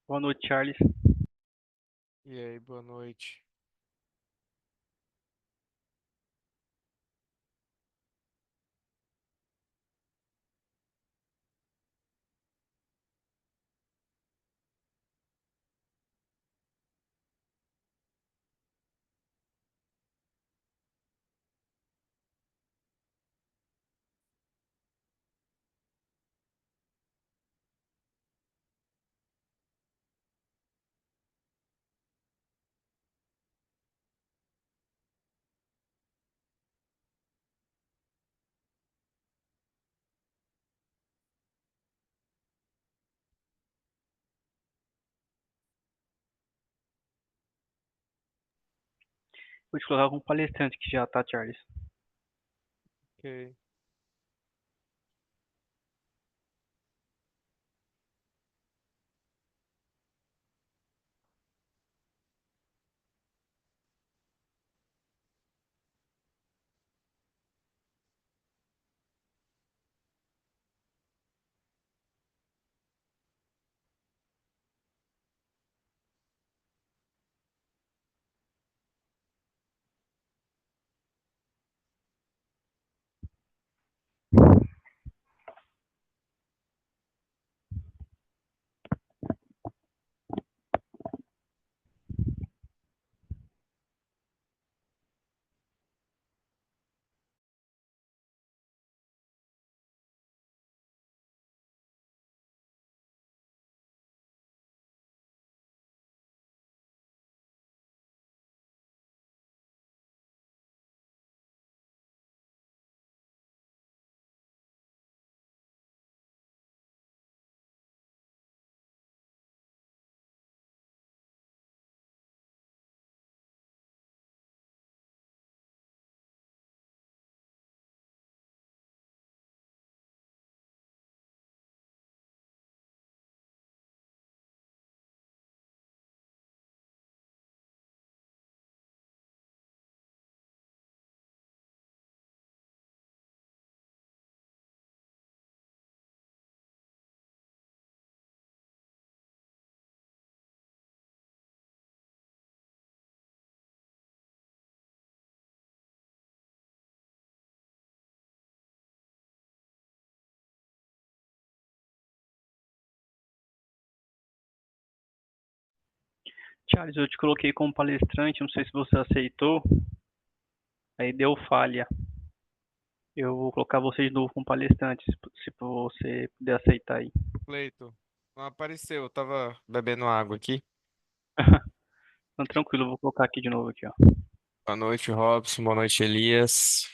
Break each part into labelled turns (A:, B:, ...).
A: Boa noite, Charles.
B: E aí, boa noite.
A: Vou te colocar como palestrante que já tá, Charles.
B: Ok.
A: Charles, eu te coloquei como palestrante, não sei se você aceitou, aí deu falha. Eu vou colocar você de novo como palestrante, se você puder aceitar aí.
B: Cleito, não apareceu, eu tava bebendo água aqui.
A: Então, tranquilo, eu vou colocar aqui de novo aqui, ó.
B: Boa noite, Robson. Boa noite, Elias.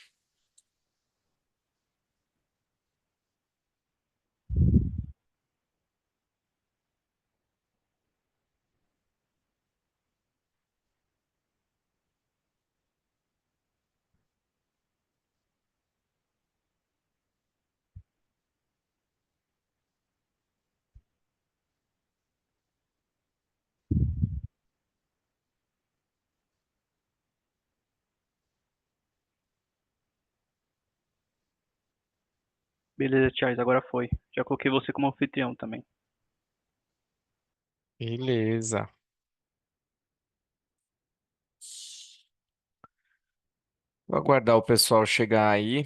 A: Beleza, Charles, agora foi. Já coloquei você como anfitrião também.
B: Beleza. Vou aguardar o pessoal chegar aí.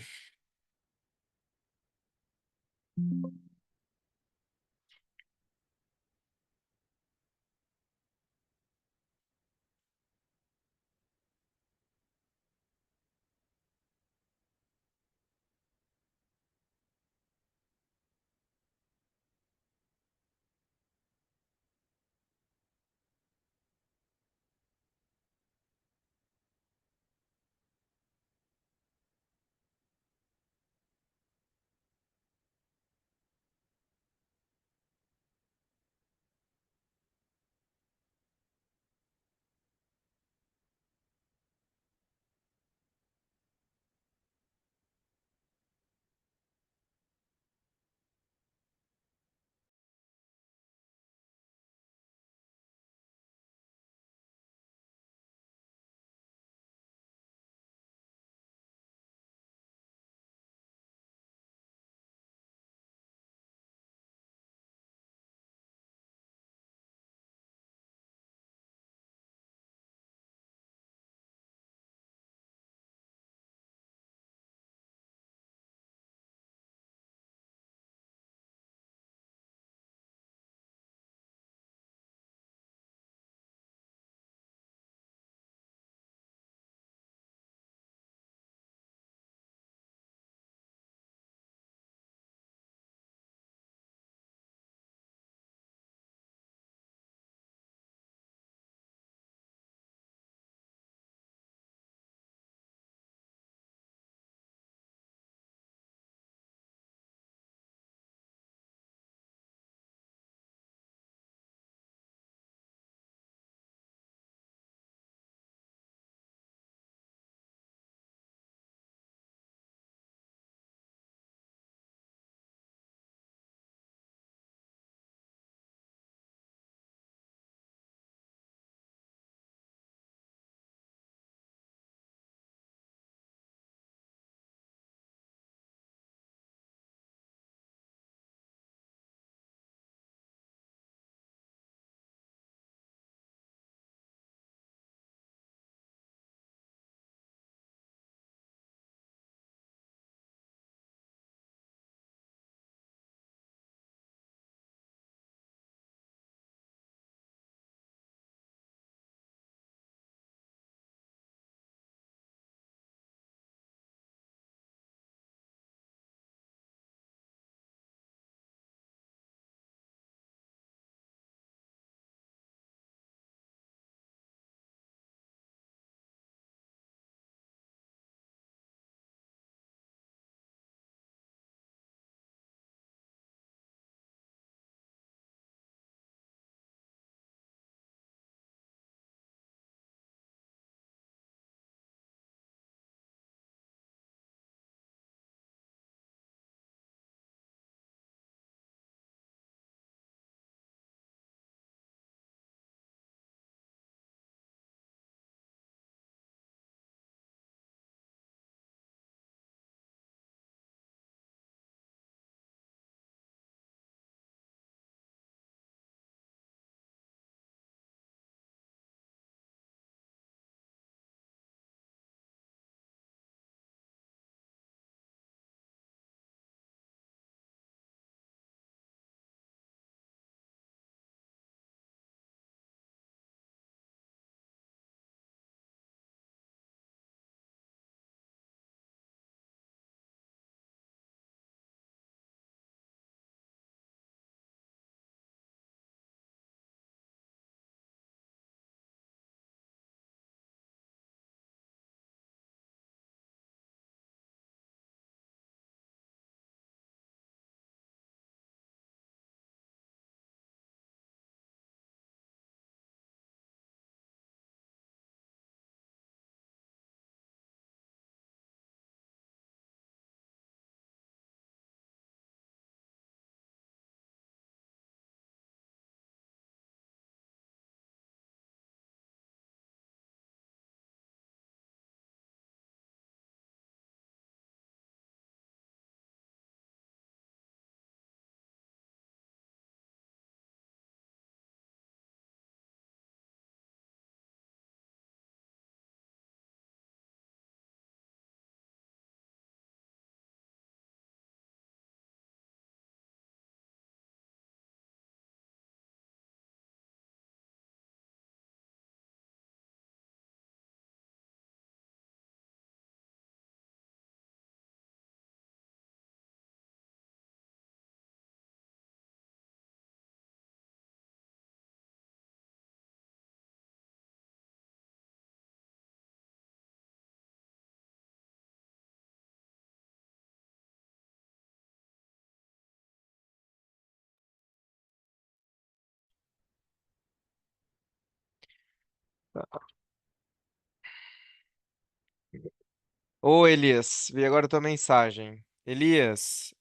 B: Ô, Elias, vi agora a tua mensagem. Elias,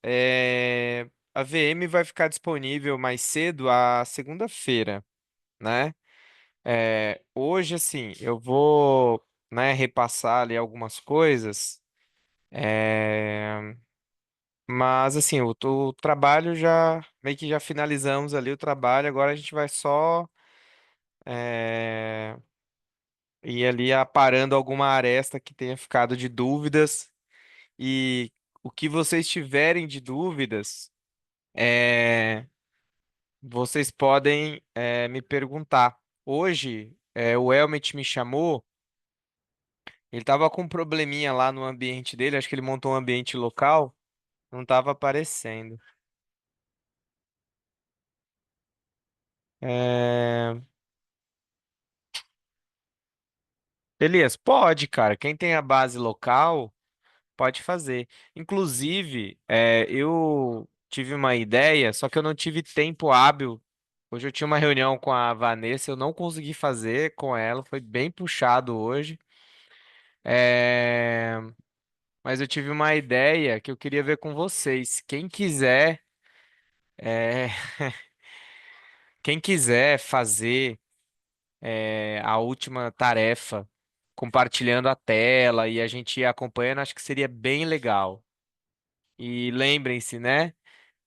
B: a VM vai ficar disponível mais cedo, a segunda-feira, né? Hoje, assim, eu vou, né, repassar ali algumas coisas, é, mas, assim, o trabalho já, meio que já finalizamos ali o trabalho, agora a gente vai só, é, ir ali aparando alguma aresta que tenha ficado de dúvidas. E o que vocês tiverem de dúvidas, é, vocês podem me perguntar. Hoje, o Elmet me chamou, ele estava com um probleminha lá no ambiente dele, acho que ele montou um ambiente local, não estava aparecendo. É... Elias, pode, cara. Quem tem a base local, pode fazer. Inclusive, eu tive uma ideia, só que eu não tive tempo hábil. Hoje eu tinha uma reunião com a Vanessa, eu não consegui fazer com ela, foi bem puxado hoje. É, Mas eu tive uma ideia que eu queria ver com vocês. É, Quem quiser fazer a última tarefa, compartilhando a tela e a gente ir acompanhando, acho que seria bem legal. E lembrem-se, né?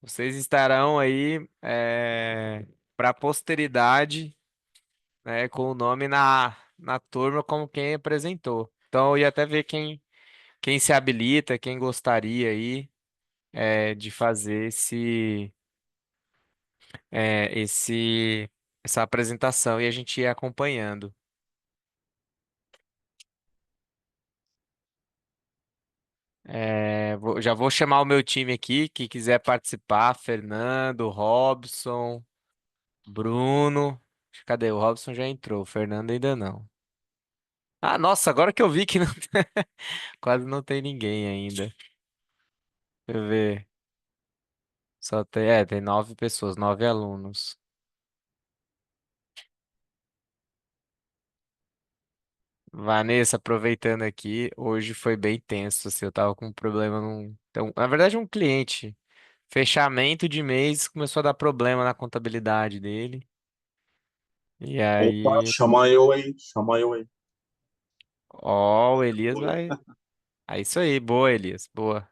B: Vocês estarão aí para a posteridade, né, com o nome na turma como quem apresentou. Então, eu ia até ver quem se habilita, quem gostaria aí de fazer essa apresentação e a gente ia acompanhando. Já vou chamar o meu time aqui, que quiser participar, Fernando, Robson, Bruno. Cadê? O Robson já entrou, o Fernando ainda não. Ah, nossa, agora que eu vi que quase não tem ninguém ainda. Deixa eu ver. Tem 9 pessoas, 9 alunos. Vanessa, aproveitando aqui, hoje foi bem tenso, assim, eu tava com um problema Então, na verdade, um cliente, fechamento de mês, começou a dar problema na contabilidade dele. E
C: Opa,
B: aí,
C: chama eu aí, chama eu aí.
B: ó, o Elias vai. É isso aí, boa, Elias, boa.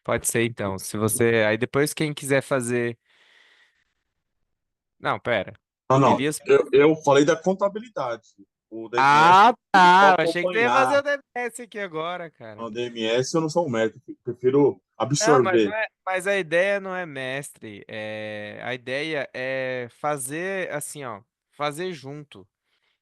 B: Pode ser então. Se você. Aí depois, quem quiser fazer. Não, pera.
C: Não, não,
B: Elias.
C: eu falei da contabilidade. O DMS
B: Ah,
C: eu vou
B: tá. Eu achei que você ia fazer o
C: acompanhar.
B: DMS aqui agora, cara.
C: No DMS eu não sou um médico, prefiro
B: Não, mas não
C: absorver.
B: é, mas a ideia não é mestre. A ideia é fazer assim, ó, fazer junto.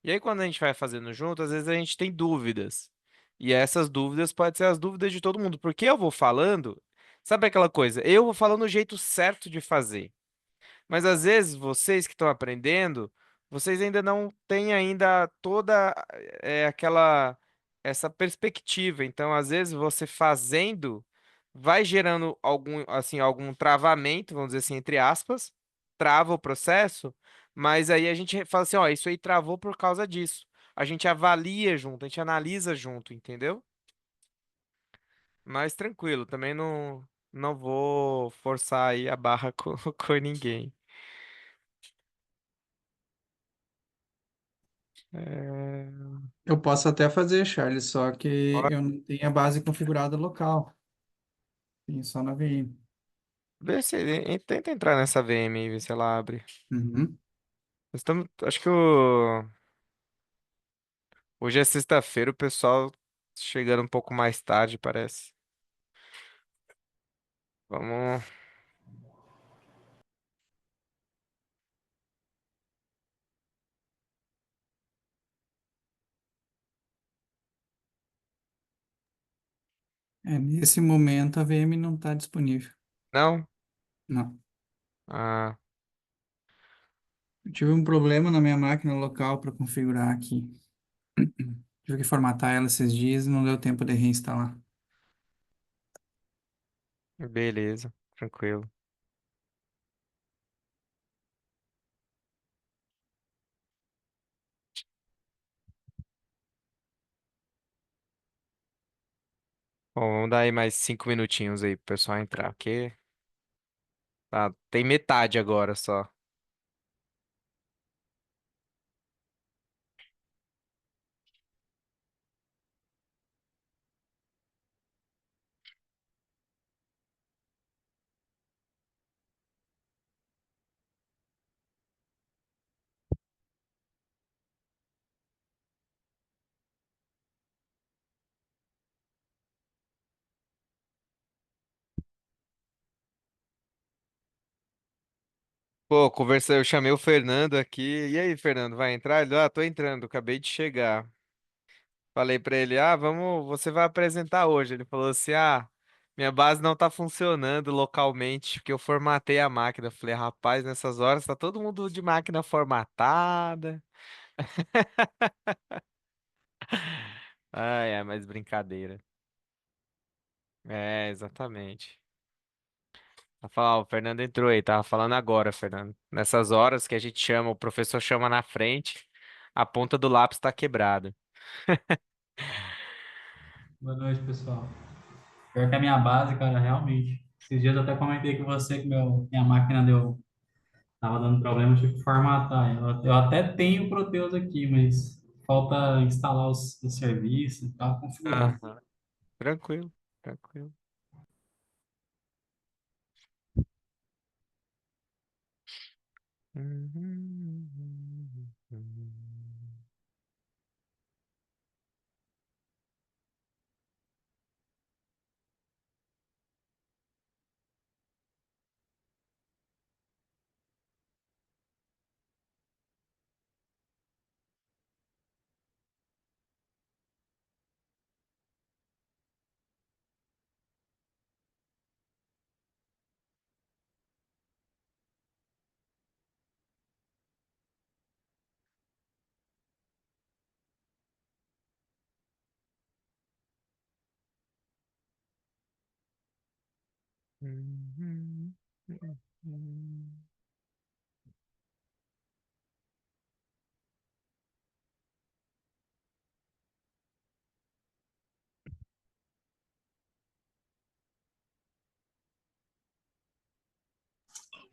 B: E aí, quando a gente vai fazendo junto, às vezes a gente tem dúvidas. E essas dúvidas podem ser as dúvidas de todo mundo. Porque eu vou falando, sabe aquela coisa? Eu vou falando o jeito certo de fazer. Mas às vezes vocês que estão aprendendo, vocês ainda não têm ainda toda aquela essa perspectiva. Então, às vezes você fazendo vai gerando algum travamento, vamos dizer assim, entre aspas, trava o processo, mas aí a gente fala assim, ó, isso aí travou por causa disso. A gente avalia junto, a gente analisa junto, entendeu? Mas tranquilo, também não vou forçar aí a barra com ninguém. É,
D: Eu posso até fazer, Charles, só que eu não tenho a base configurada local. Tenho só na VM.
B: Vê se tenta entrar nessa VM aí, ver se ela abre.
D: Uhum.
B: Acho que hoje é sexta-feira, o pessoal chegando um pouco mais tarde, parece. Vamos.
D: Nesse momento a VM não está disponível.
B: Não?
D: Não.
B: Ah,
D: Eu tive um problema na minha máquina local para configurar aqui. Tive que formatar ela esses dias e não deu tempo de reinstalar.
B: beleza, tranquilo. Bom, vamos dar aí mais 5 minutinhos aí pro pessoal entrar, porque tá, tem metade agora só. Pô, conversei, eu chamei o Fernando aqui. E aí, Fernando, vai entrar? Ele, tô entrando, acabei de chegar. Falei pra ele, você vai apresentar hoje. Ele falou assim, minha base não tá funcionando localmente, porque eu formatei a máquina. Eu falei, rapaz, nessas horas tá todo mundo de máquina formatada. Ai, é, mas brincadeira. É, exatamente. O Fernando entrou aí, tava falando agora, Fernando. Nessas horas que a gente chama, o professor chama na frente, a ponta do lápis tá quebrada.
E: Boa noite, pessoal. Pior que a minha base, cara, realmente. Esses dias eu até comentei com você que minha máquina tava dando problema, eu tive que formatar. Eu até tenho o Proteus aqui, mas falta instalar os serviços e tal, configurar.
B: Aham. Tranquilo, tranquilo.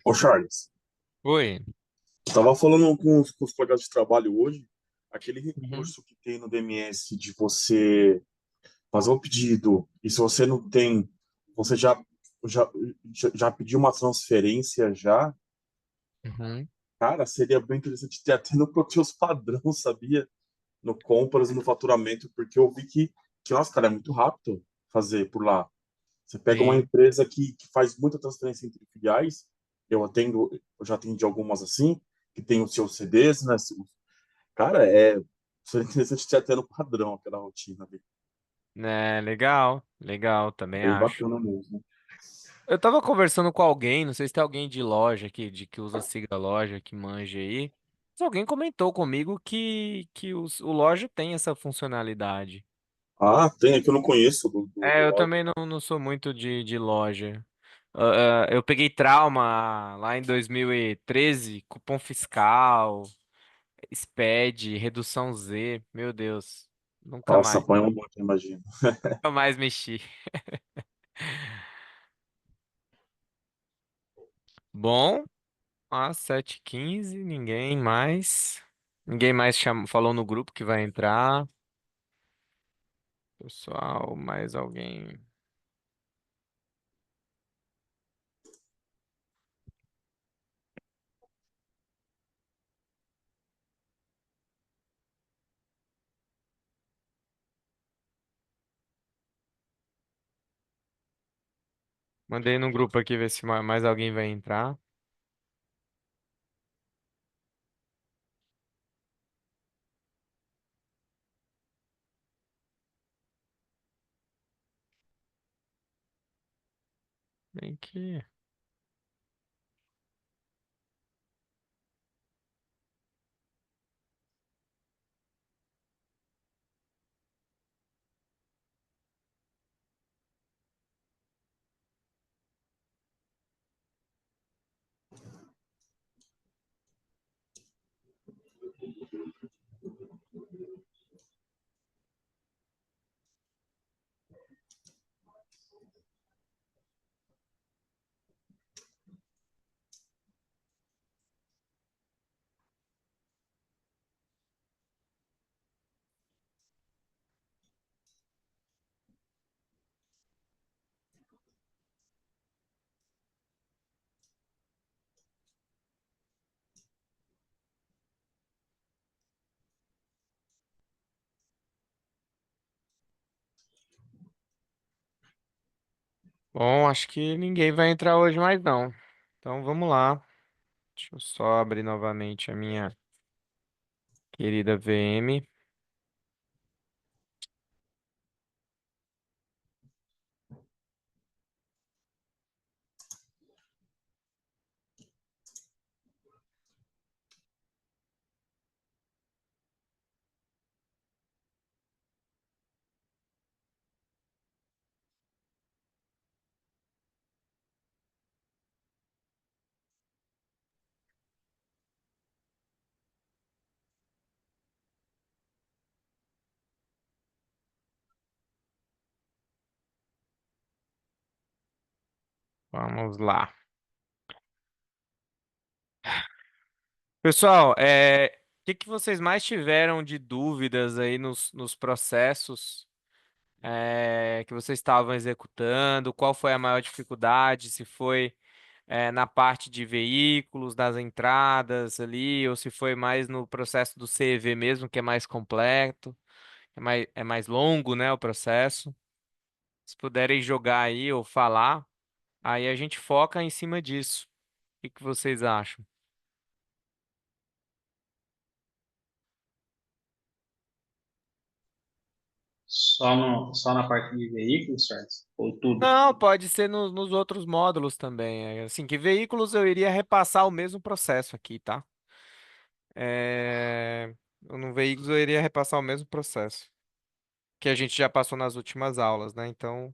C: Ô, Charles,
B: Oi.
C: eu tava falando com os colegas de trabalho hoje, aquele
B: Uhum.
C: recurso que tem no DMS de você fazer um pedido, e se você não tem, você já, já pediu uma transferência já,
B: Uhum.
C: cara, seria bem interessante ter até no Proteus padrão, sabia? No compras e no faturamento, porque eu vi nossa, cara, é muito rápido fazer por lá. Você pega uma
B: Sim.
C: empresa que faz muita transferência entre filiais, eu já atendi algumas assim, que tem os seus CDs, né? Cara, seria interessante ter até no padrão aquela rotina ali.
B: É, legal, legal, também
C: Bem
B: acho.
C: bacana mesmo.
B: Eu tava conversando com alguém, não sei se tem alguém de loja aqui, de que usa sigla loja, que manja aí. Mas alguém comentou comigo que o loja tem essa funcionalidade.
C: Ah, tem, é que eu não conheço do
B: É, eu
C: log.
B: também não sou muito de loja. Eu peguei trauma lá em 2013, cupom fiscal, SPED, redução Z. Meu Deus, nunca
C: Nossa,
B: mais,
C: põe um monte, imagino.
B: nunca mais mexi. Bom, às 7h15, ninguém mais. Ninguém mais falou no grupo que vai entrar. Pessoal, mais alguém? Mandei no grupo aqui ver se mais alguém vai entrar. Vem aqui. Bom, acho que ninguém vai entrar hoje mais não. Então vamos lá. Deixa eu só abrir novamente a minha querida VM. Vamos lá. Pessoal, o que que vocês mais tiveram de dúvidas aí nos processos que vocês estavam executando? Qual foi a maior dificuldade? Se foi na parte de veículos, das entradas ali, ou se foi mais no processo do CEV mesmo, que é mais completo, é mais longo, né, o processo. Se puderem jogar aí ou falar, aí a gente foca em cima disso. O que que vocês acham?
E: Só na parte de veículos, certo? Ou tudo?
B: Não, pode ser nos outros módulos também. Assim, que veículos eu iria repassar o mesmo processo aqui, tá? É... No veículos eu iria repassar o mesmo processo que a gente já passou nas últimas aulas, né? Então,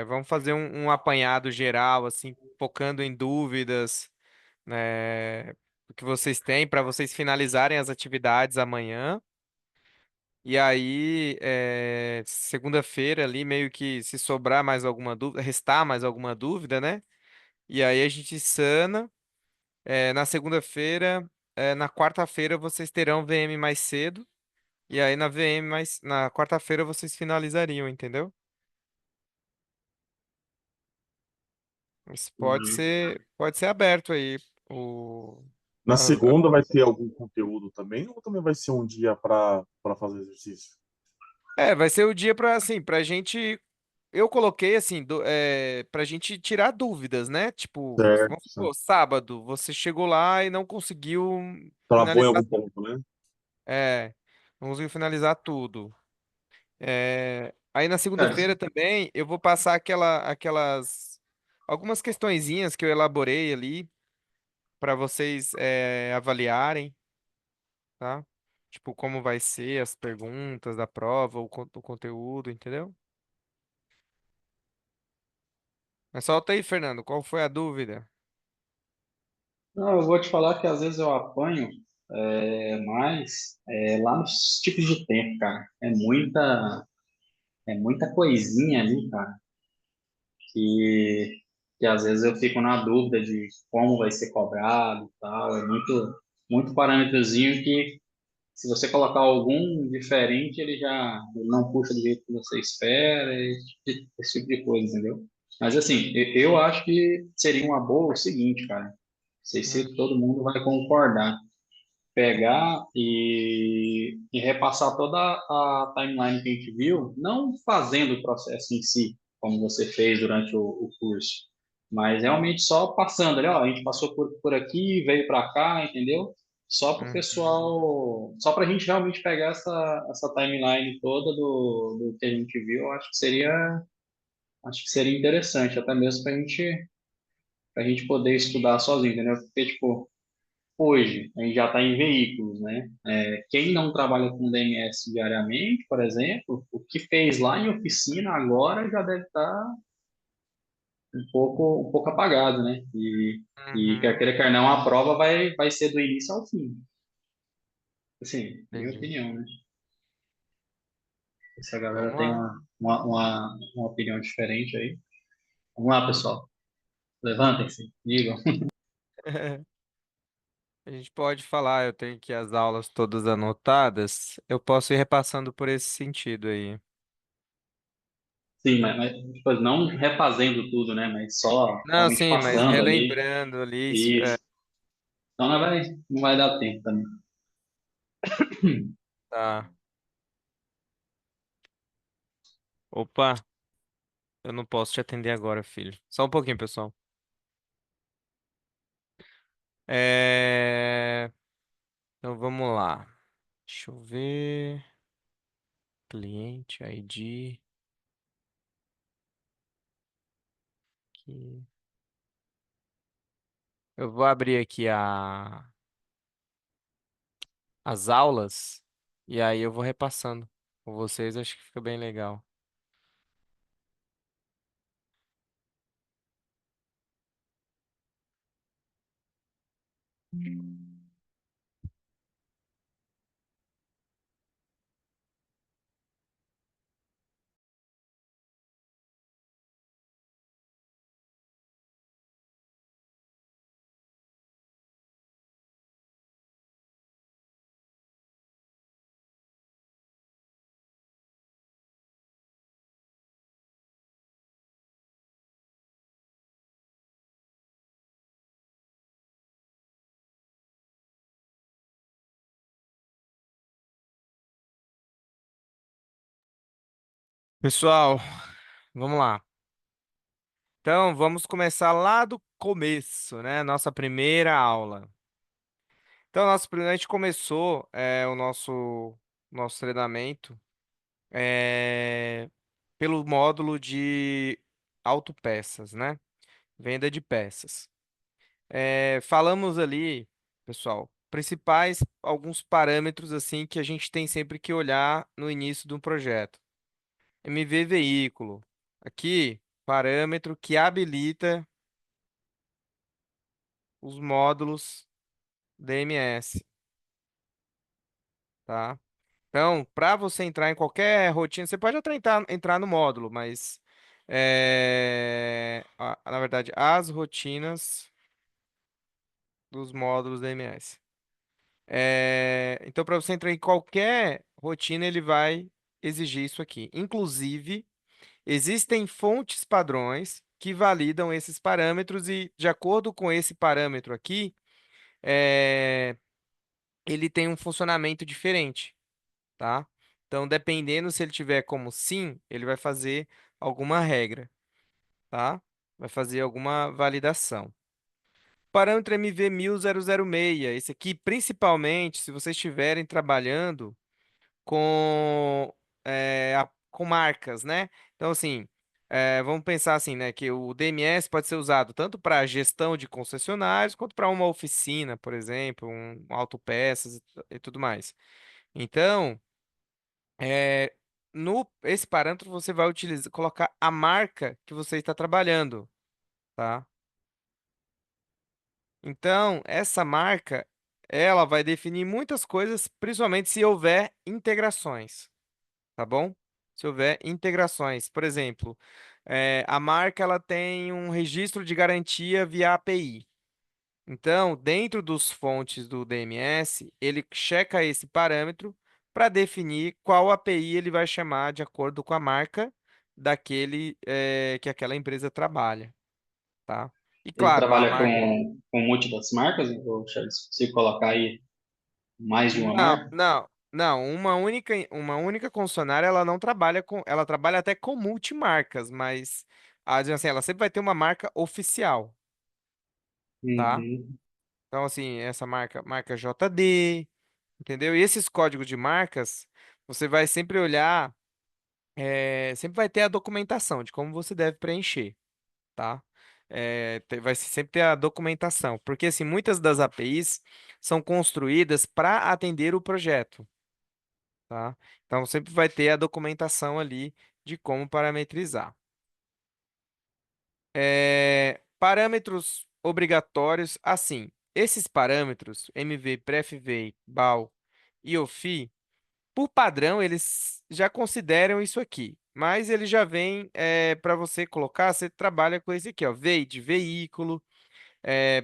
B: vamos fazer um apanhado geral, assim, focando em dúvidas, né, que vocês têm para vocês finalizarem as atividades amanhã. E aí, segunda-feira ali, meio que se sobrar mais alguma dúvida, restar mais alguma dúvida, né? E aí a gente sana. Na segunda-feira, na quarta-feira vocês terão VM mais cedo. E aí na quarta-feira vocês finalizariam, entendeu? Isso pode ser aberto aí. O,
C: Na
B: a- a-
C: segunda vai ter algum conteúdo também, ou também vai ser um dia para fazer exercício?
B: vai ser o dia para assim, pra gente. Eu coloquei assim, pra gente tirar dúvidas, né? Tipo,
C: Certo,
B: vamos supor,
C: certo.
B: sábado, você chegou lá e não conseguiu
C: Travou em
B: finalizar.
C: algum ponto, né?
B: É, não conseguiu finalizar tudo. Aí na segunda-feira também eu vou passar aquelas algumas questõezinhas que eu elaborei ali para vocês avaliarem, tá? Tipo, como vai ser as perguntas da prova, o conteúdo, entendeu? Mas solta aí, Fernando, qual foi a dúvida?
E: Não, eu vou te falar que às vezes eu apanho mais lá nos tipos de tempo, cara. É muita coisinha ali, cara, que, que às vezes eu fico na dúvida de como vai ser cobrado e tal. É muito parâmetrozinho que, se você colocar algum diferente, ele não puxa do jeito que você espera, esse tipo de coisa, entendeu? Mas assim, eu acho que seria uma boa o seguinte, cara. Não sei
B: Hum,
E: se todo mundo vai concordar. Pegar e repassar toda a timeline que a gente viu, não fazendo o processo em si, como você fez durante o curso, mas realmente só passando ali, ó, a gente passou por aqui, veio para cá, entendeu? Só para o
B: uhum,
E: pessoal, só para a gente realmente pegar essa timeline toda do que a gente viu, eu acho que seria interessante, até mesmo para a gente poder estudar sozinho, entendeu? Porque, tipo, hoje, a gente já está em veículos, né? Quem não trabalha com DMS diariamente, por exemplo, o que fez lá em oficina agora já deve estar um pouco apagado, né? E quer
B: uhum,
E: queira, quer não, a prova vai ser do início ao fim. Assim, minha
B: entendi.
E: opinião, né? Se a galera
B: Vamos
E: tem
B: lá.
E: uma opinião diferente aí. Vamos lá, pessoal. Levantem-se, digam.
B: A gente pode falar, eu tenho aqui as aulas todas anotadas. Eu posso ir repassando por esse sentido aí.
E: Sim, mas tipo, não refazendo tudo, né? Mas só
B: Não,
E: realmente
B: sim, mas
E: passando ali.
B: relembrando ali.
E: Isso. Então não vai dar tempo também.
B: Tá. Opa. Eu não posso te atender agora, filho. Só um pouquinho, pessoal. É... Então vamos lá. Deixa eu ver. Cliente, ID. Aqui. Eu vou abrir aqui as aulas e aí eu vou repassando com vocês. Acho que fica bem legal. Pessoal, vamos lá. Então, vamos começar lá do começo, né? Nossa primeira aula. Então, a gente começou o nosso treinamento pelo módulo de autopeças, né? Venda de peças. Falamos ali, pessoal, principais alguns parâmetros assim que a gente tem sempre que olhar no início de um projeto. MV veículo. Aqui, parâmetro que habilita os módulos DMS, tá? Então, para você entrar em qualquer rotina, você pode até entrar no módulo, mas na verdade, as rotinas dos módulos DMS. Então, para você entrar em qualquer rotina, ele vai exigir isso aqui. Inclusive, existem fontes padrões que validam esses parâmetros e, de acordo com esse parâmetro aqui, é, ele tem um funcionamento diferente, tá? Então, dependendo se ele tiver como sim, ele vai fazer alguma regra, tá? Vai fazer alguma validação. Parâmetro MV10006, esse aqui, principalmente, se vocês estiverem trabalhando com, com marcas, né? Então, assim, vamos pensar assim, né? Que o DMS pode ser usado tanto para gestão de concessionários, quanto para uma oficina, por exemplo, um autopeças e tudo mais. Então, é, no esse parâmetro você vai utilizar, colocar a marca que você está trabalhando, tá? Então, essa marca, ela vai definir muitas coisas, principalmente se houver integrações, tá bom? Se houver integrações, por exemplo, a marca ela tem um registro de garantia via API. Então, dentro dos fontes do DMS, ele checa esse parâmetro para definir qual API ele vai chamar de acordo com a marca daquele que aquela empresa trabalha, tá? E
F: Ele
B: claro, a
F: trabalha
B: marca.
F: com múltiplas marcas, ou se colocar aí mais de uma
B: Não,
F: marca?
B: não, não. Uma única concessionária ela não trabalha com, ela trabalha até com multimarcas, mas assim, ela sempre vai ter uma marca oficial, tá?
F: Uhum.
B: Então assim, essa marca JD, entendeu? E esses códigos de marcas, você vai sempre olhar, sempre vai ter a documentação de como você deve preencher, tá? Vai sempre ter a documentação, porque assim, muitas das APIs são construídas para atender o projeto. Tá? Então sempre vai ter a documentação ali de como parametrizar. Parâmetros obrigatórios, assim, esses parâmetros, MV, PrefV, BAL e OFI, por padrão, eles já consideram isso aqui, mas ele já vem para você colocar, você trabalha com esse aqui, ó, VEI de veículo,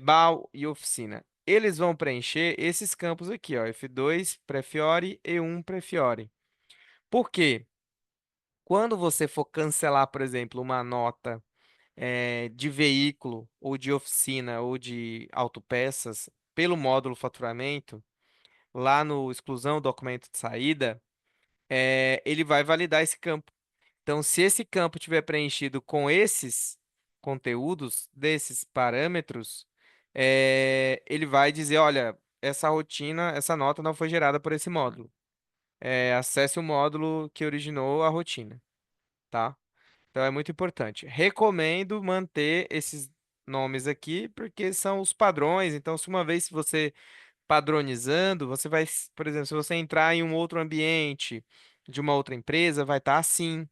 B: BAL e oficina. Eles vão preencher esses campos aqui, ó, F2, Prefiore e 1 Prefiore. Por quê? Quando você for cancelar, por exemplo, uma nota de veículo, ou de oficina, ou de autopeças, pelo módulo faturamento, lá no exclusão documento de saída, ele vai validar esse campo. Então, se esse campo tiver preenchido com esses conteúdos, desses parâmetros, ele vai dizer, olha, essa rotina, essa nota não foi gerada por esse módulo. Acesse o módulo que originou a rotina, tá? Então é muito importante. Recomendo manter esses nomes aqui, porque são os padrões. Então, se uma vez você padronizando, você vai, por exemplo, se você entrar em um outro ambiente de uma outra empresa, vai estar assim,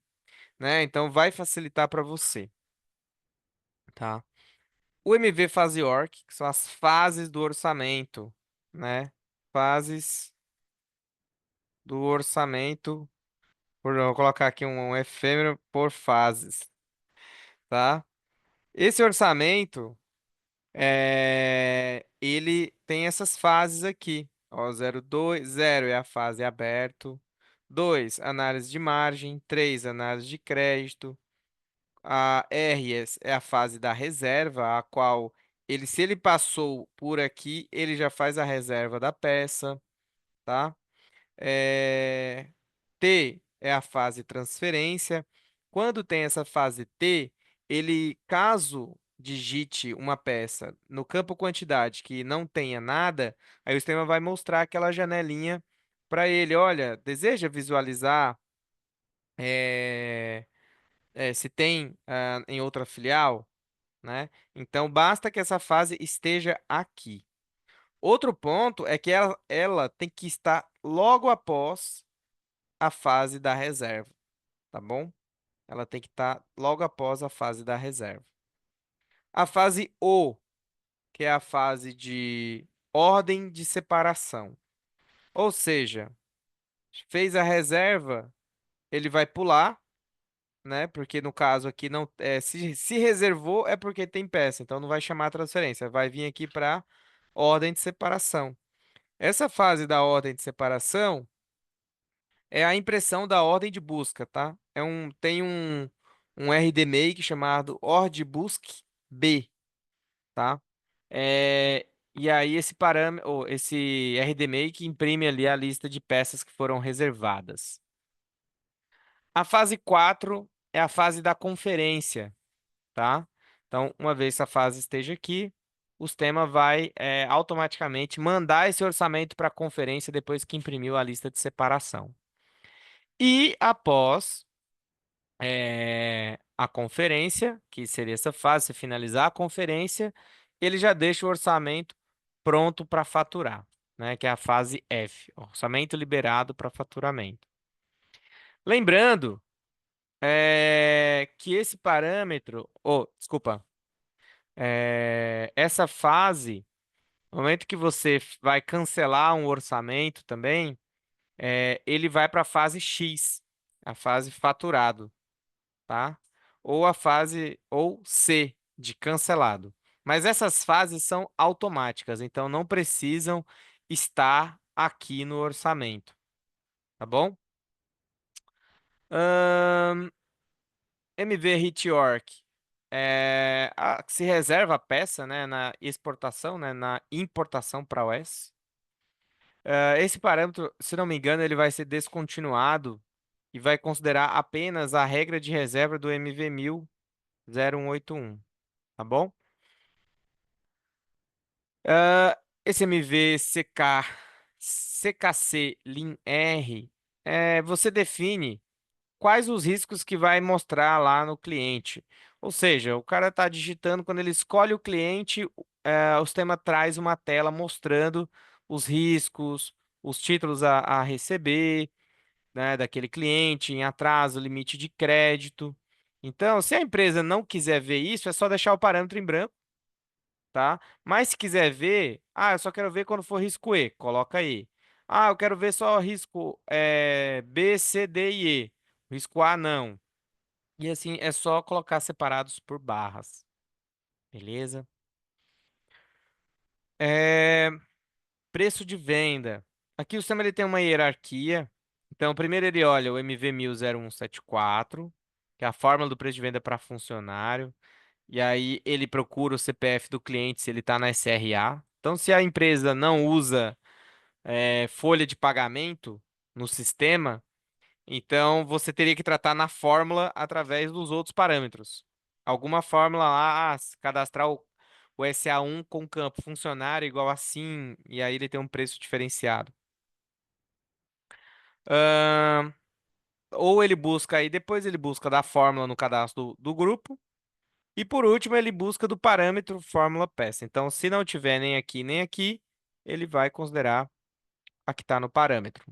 B: né? Então vai facilitar para você, tá? O MV Fase Org, que são as fases do orçamento, né? Fases do orçamento, vou colocar aqui um efêmero por fases, tá? Esse orçamento, ele tem essas fases aqui, ó, 02, 0 é a fase aberto, 2, análise de margem, 3, análise de crédito, a RS é a fase da reserva, a qual se ele passou por aqui, ele já faz a reserva da peça, tá? T é a fase transferência. Quando tem essa fase T, ele, caso digite uma peça no campo quantidade que não tenha nada, aí o sistema vai mostrar aquela janelinha para ele. Olha, deseja visualizar se tem em outra filial, né? Então, basta que essa fase esteja aqui. Outro ponto é que ela tem que estar logo após a fase da reserva, tá bom? Ela tem que estar logo após a fase da reserva. A fase O, que é a fase de ordem de separação. Ou seja, fez a reserva, ele vai pular, né? Porque no caso aqui não se reservou é porque tem peça, então não vai chamar transferência, vai vir aqui para ordem de separação. Essa fase da ordem de separação é a impressão da ordem de busca, tá? Tem um RDMake chamado ordbusc B, tá? E aí esse parâmetro, ou esse RDMake imprime ali a lista de peças que foram reservadas. A fase 4 é a fase da conferência, tá? Então, uma vez essa fase esteja aqui, o sistema vai automaticamente mandar esse orçamento para a conferência depois que imprimiu a lista de separação. E após a conferência, que seria essa fase, se finalizar a conferência, ele já deixa o orçamento pronto para faturar, né? Que é a fase F, orçamento liberado para faturamento. Lembrando que esse parâmetro, desculpa, essa fase, no momento que você vai cancelar um orçamento também, ele vai para a fase X, a fase faturado, tá? Ou C, de cancelado. Mas essas fases são automáticas, então não precisam estar aqui no orçamento, tá bom? MV Hitwork. Se reserva a peça, né, na exportação, né, na importação para o OS. Esse parâmetro, se não me engano, ele vai ser descontinuado e vai considerar apenas a regra de reserva do MV1000 0181, tá bom? Esse MV CKC Lin R, você define quais os riscos que vai mostrar lá no cliente. Ou seja, o cara está digitando, quando ele escolhe o cliente, o sistema traz uma tela mostrando os riscos, os títulos a receber, né, daquele cliente, em atraso, limite de crédito. Então, se a empresa não quiser ver isso, é só deixar o parâmetro em branco, tá? Mas se quiser ver, eu só quero ver quando for risco E, coloca aí. Eu quero ver só risco B, C, D e E. Risco A não. E assim, é só colocar separados por barras. Beleza? Preço de venda. Aqui o sistema ele tem uma hierarquia. Então, primeiro ele olha o MV100174, que é a fórmula do preço de venda para funcionário. E aí ele procura o CPF do cliente se ele está na SRA. Então, se a empresa não usa folha de pagamento no sistema, Então, você teria que tratar na fórmula através dos outros parâmetros. Alguma fórmula lá, cadastrar o SA1 com campo funcionário igual assim, e aí ele tem um preço diferenciado. Ahn, ou ele busca aí, depois ele busca da fórmula no cadastro do grupo. E por último, ele busca do parâmetro fórmula peça. Então, se não tiver nem aqui, ele vai considerar a que está no parâmetro.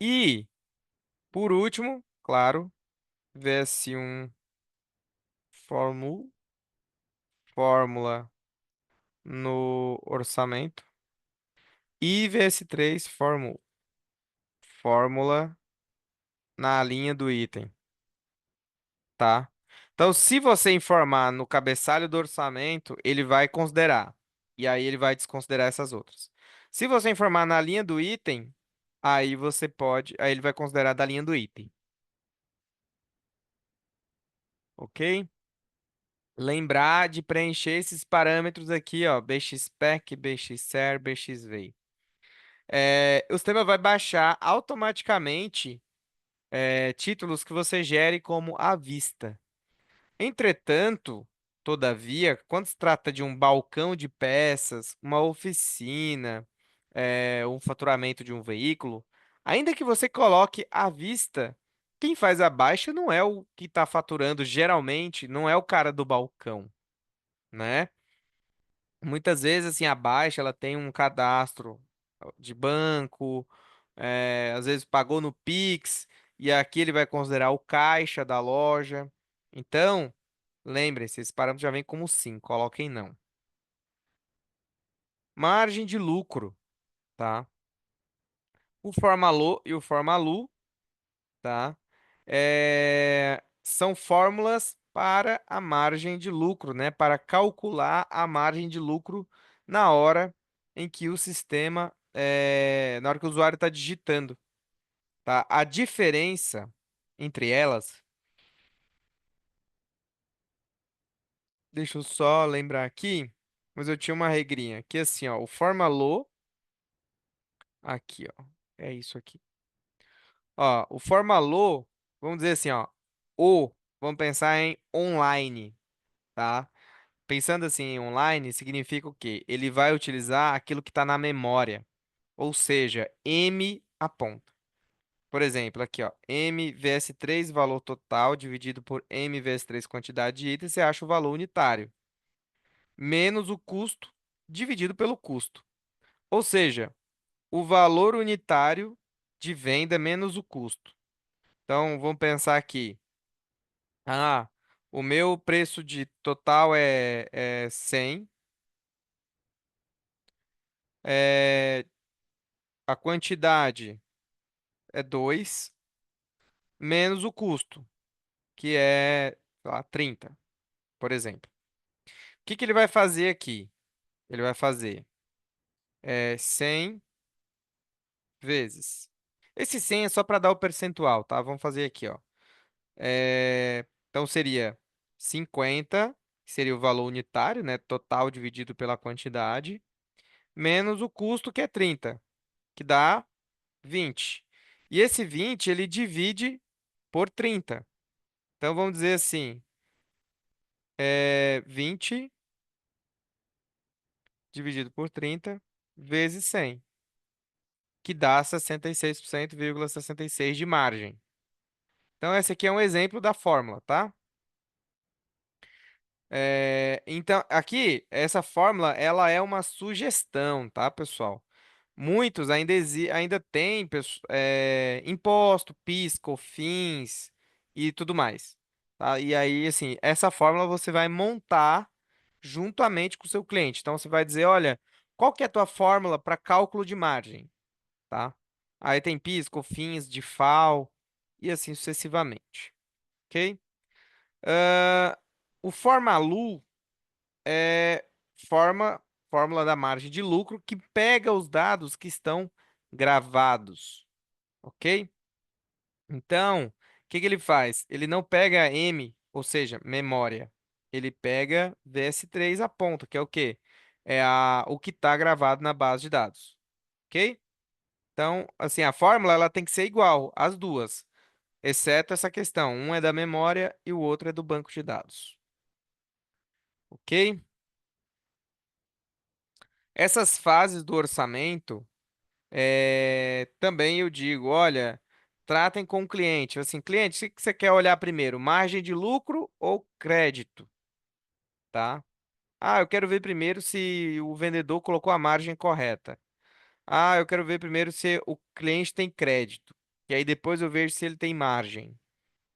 B: E, por último, claro, VS1 fórmula no orçamento. E VS3 fórmula na linha do item, tá? Então, se você informar no cabeçalho do orçamento, ele vai considerar. E aí ele vai desconsiderar essas outras. Se você informar na linha do item, aí ele vai considerar da linha do item. OK? Lembrar de preencher esses parâmetros aqui, ó, bxspec, bxser, bxvei. O sistema vai baixar automaticamente títulos que você gere como à vista. Entretanto, todavia, quando se trata de um balcão de peças, uma oficina, um faturamento de um veículo, ainda que você coloque à vista, quem faz a baixa não é o que está faturando, geralmente, não é o cara do balcão, né? Muitas vezes, assim, a baixa, ela tem um cadastro de banco, às vezes pagou no Pix, e aqui ele vai considerar o caixa da loja. Então, lembrem-se, esse parâmetro já vem como sim, coloquem não. Margem de lucro, tá? O Formalu e o Formalu, tá? São fórmulas para a margem de lucro, né? Para calcular a margem de lucro na hora em que o sistema, na hora que o usuário está digitando, tá? A diferença entre elas, deixa eu só lembrar aqui, mas eu tinha uma regrinha que assim, ó, o Formalu, aqui, ó, é isso aqui. Ó, o Formalu, vamos dizer assim, ó, vamos pensar em online, tá? Pensando assim em online, significa o quê? Ele vai utilizar aquilo que está na memória, ou seja, M aponta. Por exemplo, aqui, ó, M vs 3 valor total dividido por M vs 3 quantidade de itens, você acha o valor unitário, menos o custo dividido pelo custo. Ou seja, o valor unitário de venda menos o custo. Então, vamos pensar aqui. Ah, o meu preço de total é 100. É, a quantidade é 2 menos o custo, que é, sei lá, 30, por exemplo. O que que ele vai fazer aqui? Ele vai fazer 100 vezes. Esse 100 é só para dar o percentual, tá? Vamos fazer aqui, ó. Então seria 50, que seria o valor unitário, né? Total dividido pela quantidade, menos o custo, que é 30, que dá 20. E esse 20 ele divide por 30. Então vamos dizer assim, 20 dividido por 30 vezes 100, que dá 66,66% de margem. Então esse aqui é um exemplo da fórmula, tá? Então aqui, essa fórmula, ela é uma sugestão, tá, pessoal? Muitos ainda têm imposto, PIS, COFINS e tudo mais, tá? E aí, assim, essa fórmula você vai montar juntamente com o seu cliente. Então, você vai dizer, olha, qual que é a tua fórmula para cálculo de margem, tá? Aí tem PIS, COFINS, DIFAL e assim sucessivamente, ok? O Formalu é forma, fórmula da margem de lucro que pega os dados que estão gravados, ok? Então, o que que ele faz? Ele não pega M, ou seja, memória. Ele pega VS3 a ponta, que é o quê? O que está gravado na base de dados, ok? Então, assim, a fórmula ela tem que ser igual, as duas, exceto essa questão. Um é da memória e o outro é do banco de dados. Ok? Essas fases do orçamento, também eu digo, olha, tratem com o cliente. Assim, cliente, o que você quer olhar primeiro? Margem de lucro ou crédito? Tá? Ah, eu quero ver primeiro se o vendedor colocou a margem correta. Ah, eu quero ver primeiro se o cliente tem crédito. E aí depois eu vejo se ele tem margem.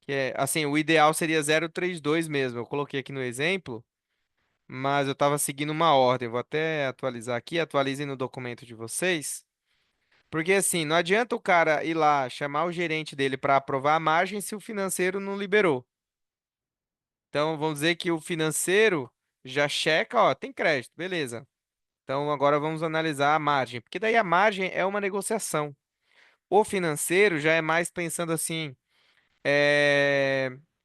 B: Que é, assim, o ideal seria 0,32 mesmo. Eu coloquei aqui no exemplo, mas eu estava seguindo uma ordem. Vou até atualizar aqui, atualizem no documento de vocês. Porque assim, não adianta o cara ir lá chamar o gerente dele para aprovar a margem se o financeiro não liberou. Então, vamos dizer que o financeiro já checa, ó, tem crédito, beleza. Então, agora vamos analisar a margem, porque daí a margem é uma negociação. O financeiro já é mais pensando assim,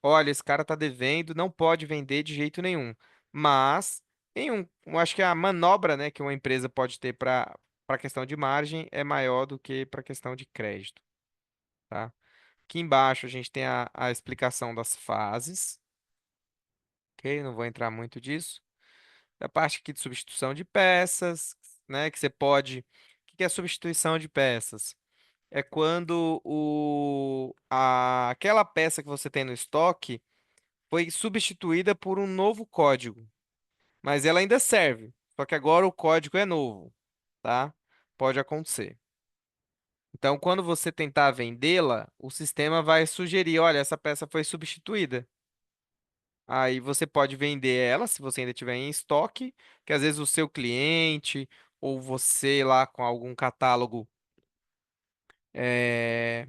B: olha, esse cara tá devendo, não pode vender de jeito nenhum. Mas eu acho que a manobra, né, que uma empresa pode ter para questão de margem é maior do que para questão de crédito, tá? Aqui embaixo a gente tem a explicação das fases, ok? Não vou entrar muito disso. Da parte aqui de substituição de peças, né, que você pode. O que é substituição de peças? É quando aquela peça que você tem no estoque foi substituída por um novo código, mas ela ainda serve, só que agora o código é novo, tá? Pode acontecer. Então, quando você tentar vendê-la, o sistema vai sugerir, olha, essa peça foi substituída. Aí você pode vender ela, se você ainda tiver em estoque, que às vezes o seu cliente ou você lá com algum catálogo eh,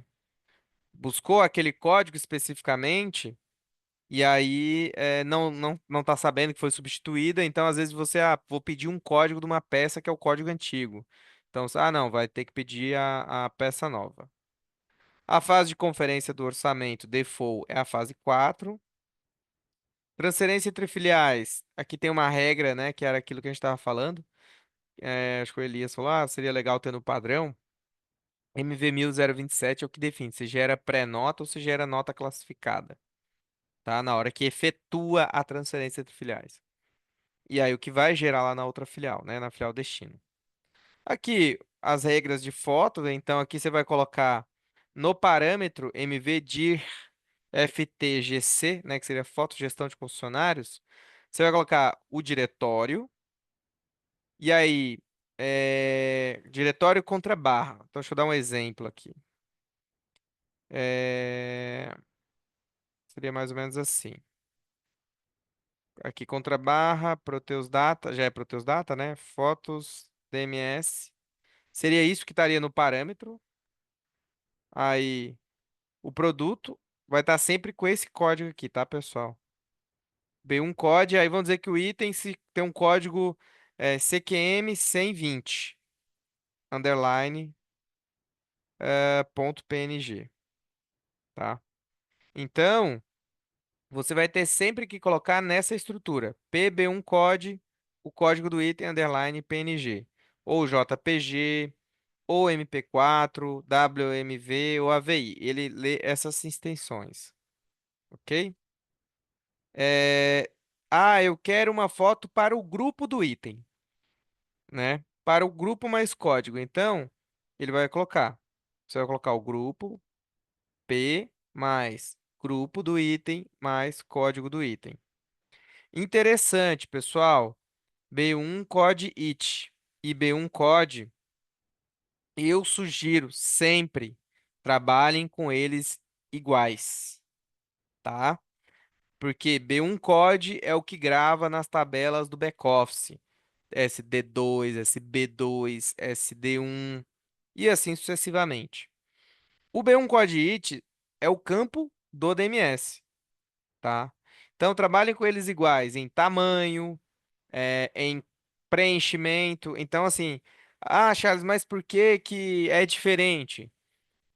B: buscou aquele código especificamente e aí não está sabendo que foi substituída, então às vezes você, vou pedir um código de uma peça que é o código antigo. Então, não, vai ter que pedir a peça nova. A fase de conferência do orçamento, default, é a fase 4. Transferência entre filiais. Aqui tem uma regra, né, que era aquilo que a gente estava falando. Acho que o Elias falou, seria legal ter no padrão. MV1027 é o que define se gera pré-nota ou se gera nota classificada, tá? Na hora que efetua a transferência entre filiais. E aí o que vai gerar lá na outra filial, né, na filial destino. Aqui as regras de foto, então aqui você vai colocar no parâmetro MVDIR FTGC, né, que seria foto gestão de concessionários. Você vai colocar o diretório. E aí, diretório contra barra. Então, deixa eu dar um exemplo aqui. Seria mais ou menos assim. Aqui, contra barra, Proteus Data, já é Proteus Data, né? Fotos, DMS. Seria isso que estaria no parâmetro. Aí, o produto vai estar sempre com esse código aqui, tá, pessoal? B1 code, aí vamos dizer que o item se tem um código CQM 120, underline, ponto PNG, tá? Então, você vai ter sempre que colocar nessa estrutura, PB1code, o código do item underline PNG, ou JPG, ou MP4, WMV ou AVI. Ele lê essas extensões, ok? Eu quero uma foto para o grupo do item, né? Para o grupo mais código. Então, ele vai colocar. Você vai colocar o grupo P mais grupo do item mais código do item. Interessante, pessoal. B1 Code It e B1 Code, eu sugiro sempre trabalhem com eles iguais, tá? Porque B1 Code é o que grava nas tabelas do back-office. SD2, SB2, SD1 e assim sucessivamente. O B1 Code It é o campo do DMS, tá? Então trabalhem com eles iguais em tamanho, em preenchimento. Então, assim, Charles, mas por que que é diferente?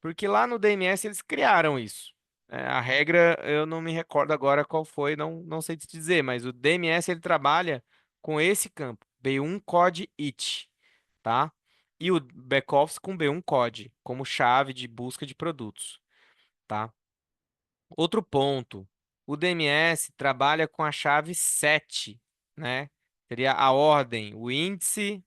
B: Porque lá no DMS eles criaram isso. A regra, eu não me recordo agora qual foi, não sei te dizer, mas o DMS ele trabalha com esse campo, B1 Code It, tá? e o back-office com B1 COD como chave de busca de produtos, tá? Outro ponto, o DMS trabalha com a chave 7, né? Seria a ordem, o índice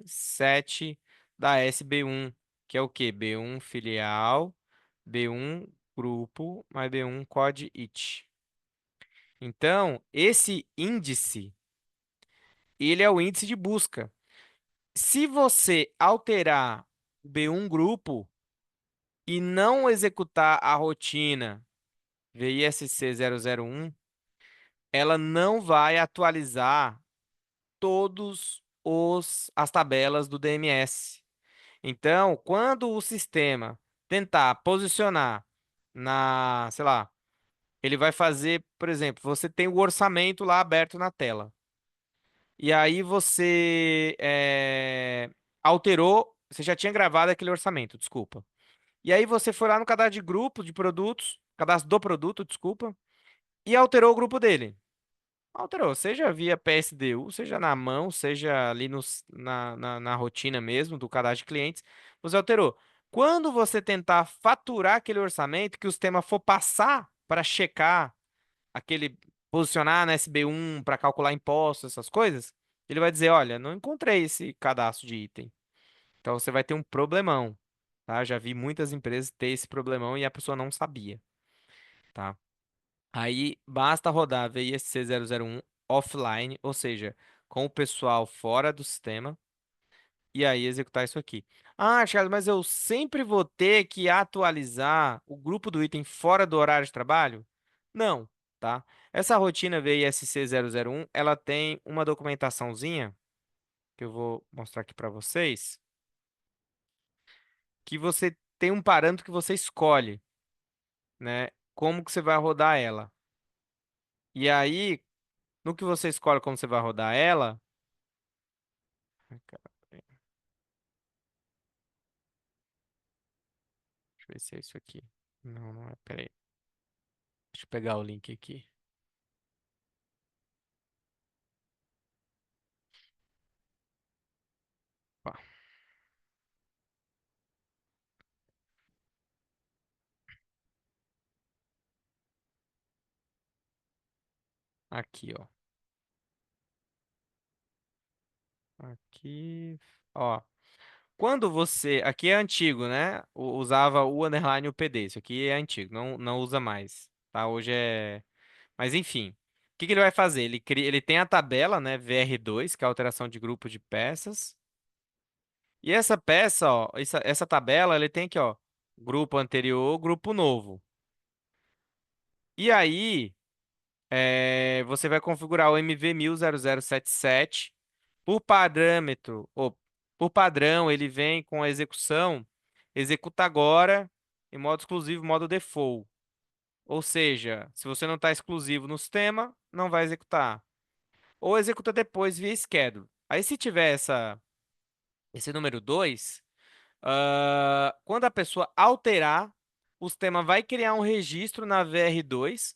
B: 7 da SB1, que é o quê? B1 filial, B1 grupo, mais B1 COD IT. Então, esse índice, ele é o índice de busca. Se você alterar o B1 grupo e não executar a rotina VISC 001, ela não vai atualizar todos as tabelas do DMS. Então, quando o sistema tentar posicionar sei lá, ele vai fazer, por exemplo, você tem o orçamento lá aberto na tela. E aí você alterou, você já tinha gravado aquele orçamento, desculpa. E aí você foi lá no cadastro de grupo de produtos, cadastro do produto, desculpa, e alterou o grupo dele. Alterou, seja via PSDU, seja na mão, seja ali na rotina mesmo do cadastro de clientes, você alterou. Quando você tentar faturar aquele orçamento, que o sistema for passar para checar aquele, posicionar na SB1 para calcular impostos, essas coisas, ele vai dizer, olha, não encontrei esse cadastro de item. Então você vai ter um problemão, tá? Já vi muitas empresas ter esse problemão e a pessoa não sabia, tá? Aí basta rodar VISC 001 offline, ou seja, com o pessoal fora do sistema, e aí executar isso aqui. Ah, Charles, mas eu sempre vou ter que atualizar o grupo do item fora do horário de trabalho? Não, tá? Essa rotina VISC 001, ela tem uma documentaçãozinha, que eu vou mostrar aqui para vocês, que você tem um parâmetro que você escolhe, né? Como que você vai rodar ela. E aí, no que você escolhe como você vai rodar ela. Ai, cara, peraí. Deixa eu ver se é isso aqui. Não, não é. Peraí. Deixa eu pegar o link aqui. Ó, aqui, ó. Aqui. Ó. Quando você. Aqui é antigo, né? Usava o underline e o PD. Isso aqui é antigo. Não usa mais. Tá? Hoje é. Mas enfim. O que que ele vai fazer? Ele tem a tabela, né? VR2, que é a alteração de grupo de peças. E essa peça, ó, essa tabela, ele tem aqui, ó, grupo anterior, grupo novo. E aí, você vai configurar o MV100077 por parâmetro, ou por padrão, ele vem com a execução, executa agora em modo exclusivo, modo default. Ou seja, se você não está exclusivo no sistema, não vai executar. Ou executa depois via schedule. Aí se tiver esse número 2 quando a pessoa alterar, o sistema vai criar um registro na VR2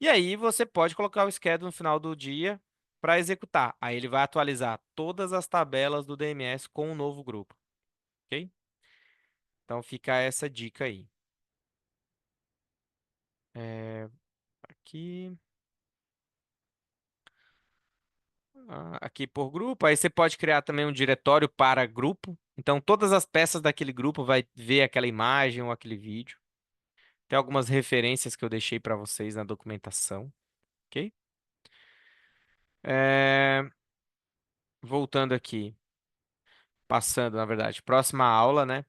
B: e aí você pode colocar o schedule no final do dia para executar. Aí ele vai atualizar todas as tabelas do DMS com um novo grupo, ok? Então fica essa dica aí. Aqui, aqui por grupo. Aí você pode criar também um diretório para grupo. Então todas as peças daquele grupo vai ver aquela imagem ou aquele vídeo. Tem algumas referências que eu deixei para vocês na documentação, ok? É, voltando aqui, passando, na verdade, próxima aula, né?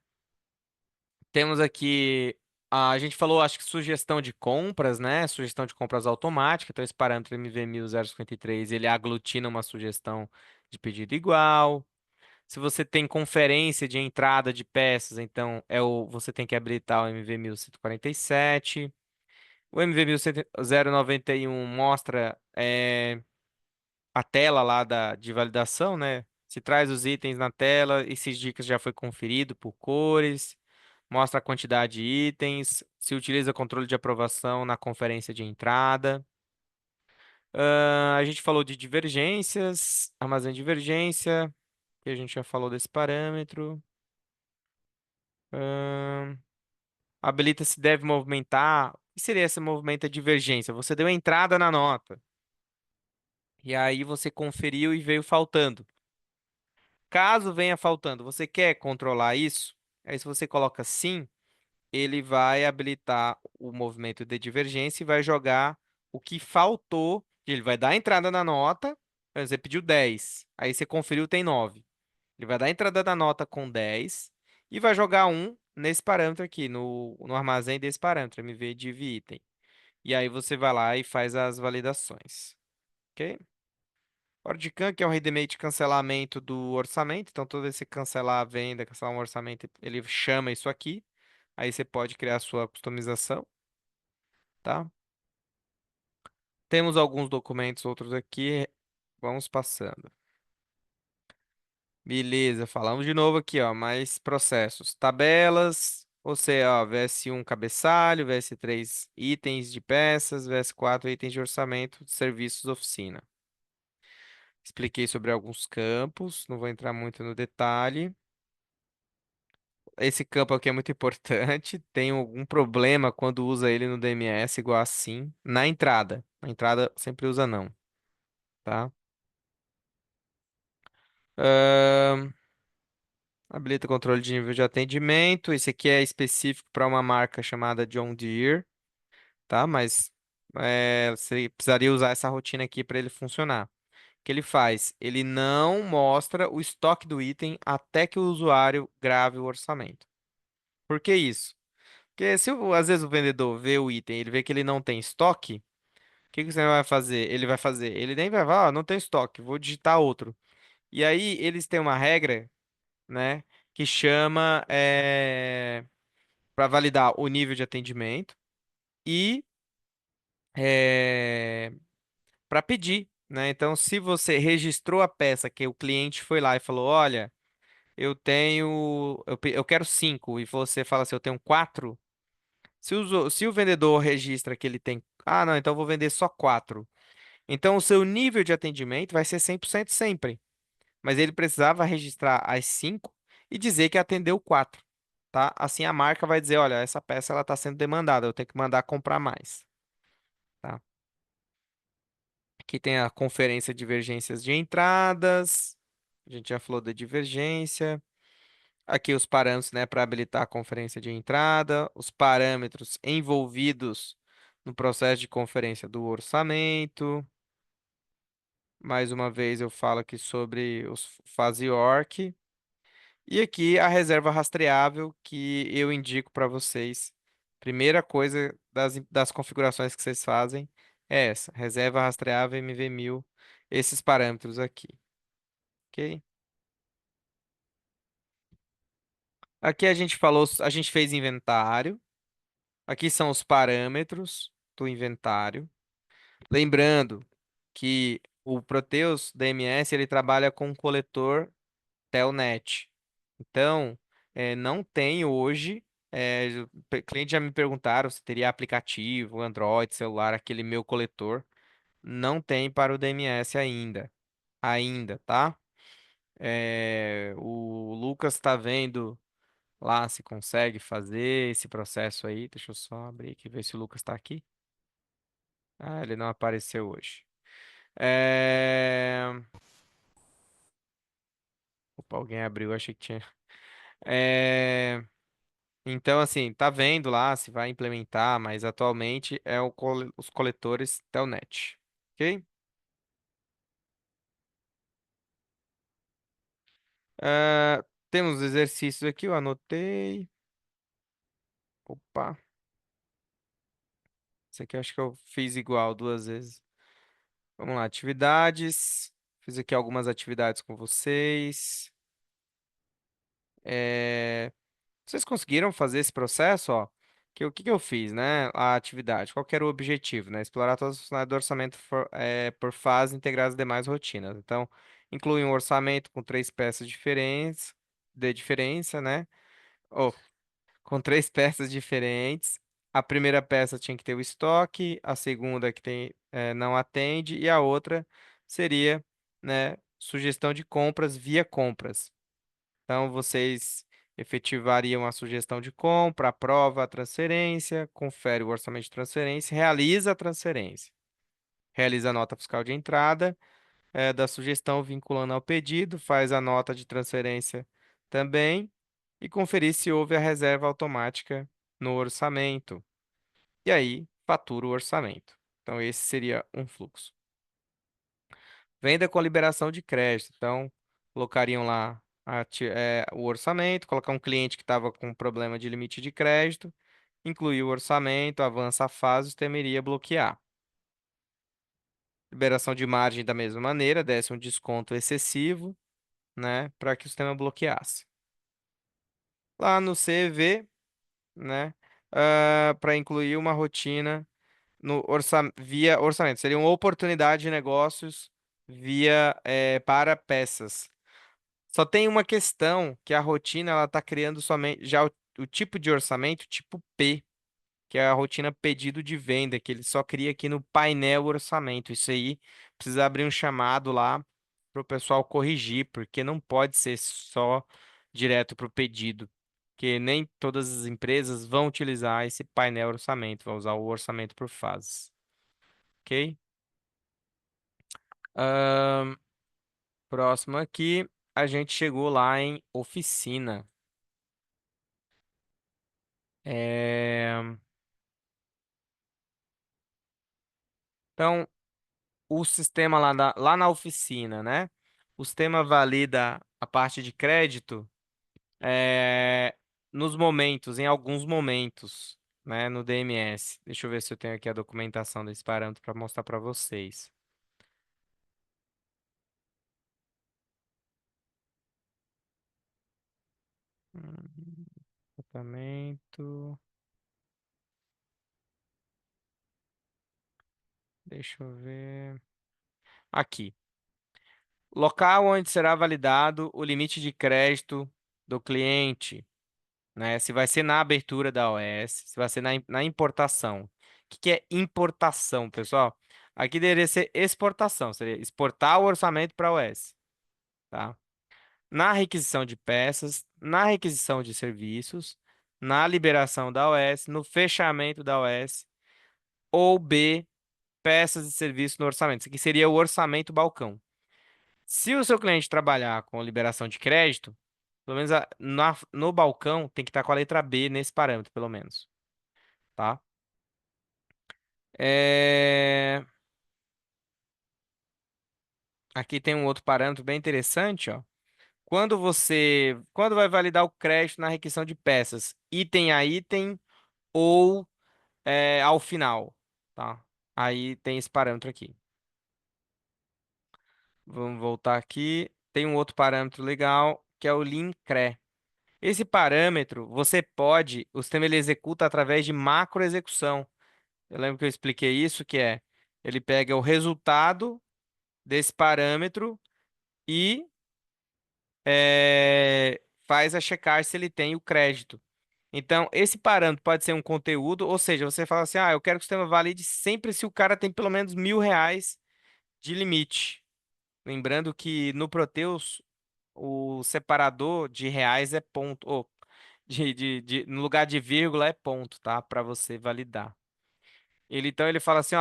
B: Temos aqui, a gente falou, acho que sugestão de compras, né? Sugestão de compras automática. Então, esse parâmetro MV1053, ele aglutina uma sugestão de pedido igual. Se você tem conferência de entrada de peças, então você tem que habilitar o MV1147. O MV1091 mostra a tela lá de validação, né? Se traz os itens na tela, esses dicas já foi conferido por cores, mostra a quantidade de itens, se utiliza controle de aprovação na conferência de entrada. A gente falou de divergências, armazém de divergência, Aqui a gente já falou desse parâmetro. Habilita se deve movimentar. O que seria esse movimento de divergência? Você deu a entrada na nota. E aí você conferiu e veio faltando. Caso venha faltando, você quer controlar isso? Aí se você coloca sim, ele vai habilitar o movimento de divergência e vai jogar o que faltou. Ele vai dar a entrada na nota. Por exemplo, você pediu 10. Aí você conferiu, tem 9. Ele vai dar a entrada da nota com 10 e vai jogar um nesse parâmetro aqui, no armazém desse parâmetro, mv_div item. E aí você vai lá e faz as validações. Ok? Ordicam, que é um readmate de cancelamento do orçamento. Então, todo esse cancelar a venda, cancelar um orçamento, ele chama isso aqui. Aí você pode criar a sua customização, tá? Temos alguns documentos, outros aqui. Vamos passando. Beleza, falamos de novo aqui, ó, mais processos. Tabelas, ou seja, ó, VS1 cabeçalho, VS3 itens de peças, VS4 itens de orçamento, serviços, oficina. Expliquei sobre alguns campos, não vou entrar muito no detalhe. Esse campo aqui é muito importante. Tem algum problema quando usa ele no DMS, igual assim, na entrada. Na entrada sempre usa não, tá? Habilita o controle de nível de atendimento. Esse aqui é específico para uma marca chamada John Deere, tá? Mas você precisaria usar essa rotina aqui para ele funcionar. O que ele faz? Ele não mostra o estoque do item até que o usuário grave o orçamento. Por que isso? Porque se às vezes o vendedor vê o item, ele vê que ele não tem estoque, o que que você vai fazer? Ele vai fazer, ele nem vai falar, não tem estoque, vou digitar outro. E aí eles têm uma regra, né, que chama para validar o nível de atendimento e para pedir, né? Então, se você registrou a peça que o cliente foi lá e falou, olha, eu quero 5 e você fala assim, eu tenho 4. Se o vendedor registra que ele tem, ah, não, então eu vou vender só 4. Então, o seu nível de atendimento vai ser 100% sempre. Mas ele precisava registrar as 5 e dizer que atendeu 4, tá? Assim a marca vai dizer, olha, essa peça ela está sendo demandada, eu tenho que mandar comprar mais, tá? Aqui tem a conferência de divergências de entradas. A gente já falou da divergência. Aqui os parâmetros, né, para habilitar a conferência de entrada, os parâmetros envolvidos no processo de conferência do orçamento. Mais uma vez eu falo aqui sobre os FASIORC. E aqui a reserva rastreável que eu indico para vocês. Primeira coisa das configurações que vocês fazem é essa, reserva rastreável MV1000, esses parâmetros aqui, ok? Aqui a gente falou, a gente fez inventário. Aqui são os parâmetros do inventário. Lembrando que o Proteus DMS ele trabalha com um coletor Telnet. Então, não tem hoje. Clientes já me perguntaram se teria aplicativo, Android, celular, aquele meu coletor. Não tem para o DMS ainda. Ainda, tá? O Lucas está vendo lá se consegue fazer esse processo aí. Deixa eu só abrir aqui e ver se o Lucas está aqui. Ah, ele não apareceu hoje. É... Opa, alguém abriu, achei que tinha. É, Então, assim, tá vendo lá se vai implementar, mas atualmente é os coletores Telnet, ok? Temos exercícios aqui, eu anotei. Opa, esse aqui eu acho que eu fiz igual 2 vezes. Vamos lá, atividades. Fiz aqui algumas atividades com vocês. É, Vocês conseguiram fazer esse processo, ó? O que que eu fiz, né? A atividade. Qual que era o objetivo, né? Explorar todas as funcionalidades do orçamento por fase e integrar as demais rotinas. Então, inclui um orçamento com 3 peças diferentes, de diferença, né? Ou com 3 peças diferentes. A primeira peça tinha que ter o estoque, a segunda que tem, não atende, e a outra seria, né? sugestão de compras via compras. Então, vocês efetivariam a sugestão de compra, aprova a transferência, confere o orçamento de transferência, realiza a transferência, realiza a nota fiscal de entrada, da sugestão vinculando ao pedido, faz a nota de transferência também e conferir se houve a reserva automática no orçamento. E aí, fatura o orçamento. Então, esse seria um fluxo. Venda com liberação de crédito. Então, colocariam lá o orçamento, colocar um cliente que estava com problema de limite de crédito, incluir o orçamento, avança a fase, o sistema iria bloquear. Liberação de margem da mesma maneira, desse um desconto excessivo, né, para que o sistema bloqueasse. Lá no CEV, né, para incluir uma rotina no via orçamento. Seria uma oportunidade de negócios para peças. Só tem uma questão, que a rotina ela está criando somente já o tipo de orçamento, tipo P, que é a rotina pedido de venda, que ele só cria aqui no painel orçamento. Isso aí precisa abrir um chamado lá para o pessoal corrigir, porque não pode ser só direto para o pedido, porque nem todas as empresas vão utilizar esse painel orçamento, vão usar o orçamento por fases. Ok? Próximo aqui, a gente chegou lá em oficina. Então, o sistema lá na oficina, né? O sistema valida a parte de crédito é, em alguns momentos, né? No DMS. Deixa eu ver se eu tenho aqui a documentação desse parâmetro para mostrar para vocês. Tratamento. Deixa eu ver. Aqui. Local onde será validado o limite de crédito do cliente, né? Se vai ser na abertura da OS, se vai ser na importação. O que é importação, pessoal? Aqui deveria ser exportação, seria exportar o orçamento para a OS, tá? Na requisição de peças, na requisição de serviços, na liberação da OS, no fechamento da OS, ou B, peças e serviços no orçamento. Isso aqui seria o orçamento balcão. Se o seu cliente trabalhar com liberação de crédito, pelo menos no balcão tem que estar com a letra B nesse parâmetro, pelo menos. Tá? Aqui tem um outro parâmetro bem interessante, ó. Quando vai validar o crédito na requisição de peças, item a item ou ao final, tá? Aí tem esse parâmetro aqui. Vamos voltar aqui. Tem um outro parâmetro legal, que é o LINCRE. Esse parâmetro, o sistema ele executa através de macroexecução. Eu lembro que eu expliquei isso, ele pega o resultado desse parâmetro e faz a checar se ele tem o crédito. Então, esse parâmetro pode ser um conteúdo, ou seja, você fala assim, eu quero que o sistema valide sempre se o cara tem pelo menos R$ 1.000 de limite. Lembrando que no Proteus, o separador de reais é ponto, ou no lugar de vírgula é ponto, tá? Para você validar. Então ele fala assim,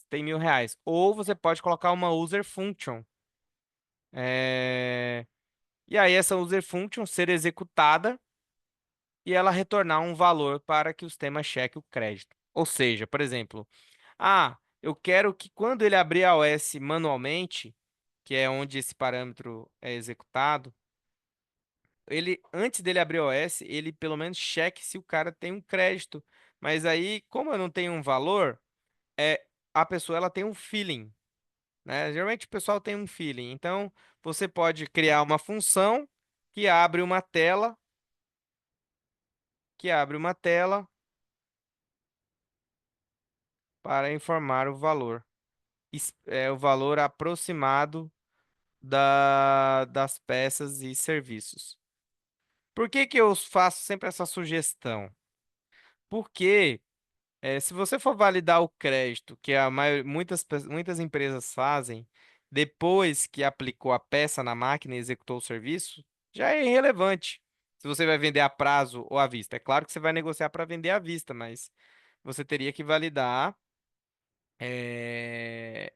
B: tem R$ 1.000. Ou você pode colocar uma user function. E aí essa user function ser executada e ela retornar um valor para que o sistema cheque o crédito. Ou seja, por exemplo, eu quero que quando ele abrir a OS manualmente, que é onde esse parâmetro é executado, antes dele abrir a OS, ele pelo menos cheque se o cara tem um crédito. Mas aí, como eu não tenho um valor, a pessoa ela tem um feeling, né? Geralmente o pessoal tem um feeling. Então, você pode criar uma função que abre uma tela, para informar o valor. O valor aproximado das peças e serviços. Por que que eu faço sempre essa sugestão? Porque se você for validar o crédito, que muitas empresas fazem, depois que aplicou a peça na máquina e executou o serviço, já é irrelevante. Se você vai vender a prazo ou à vista. É claro que você vai negociar para vender à vista, mas você teria que validar eh,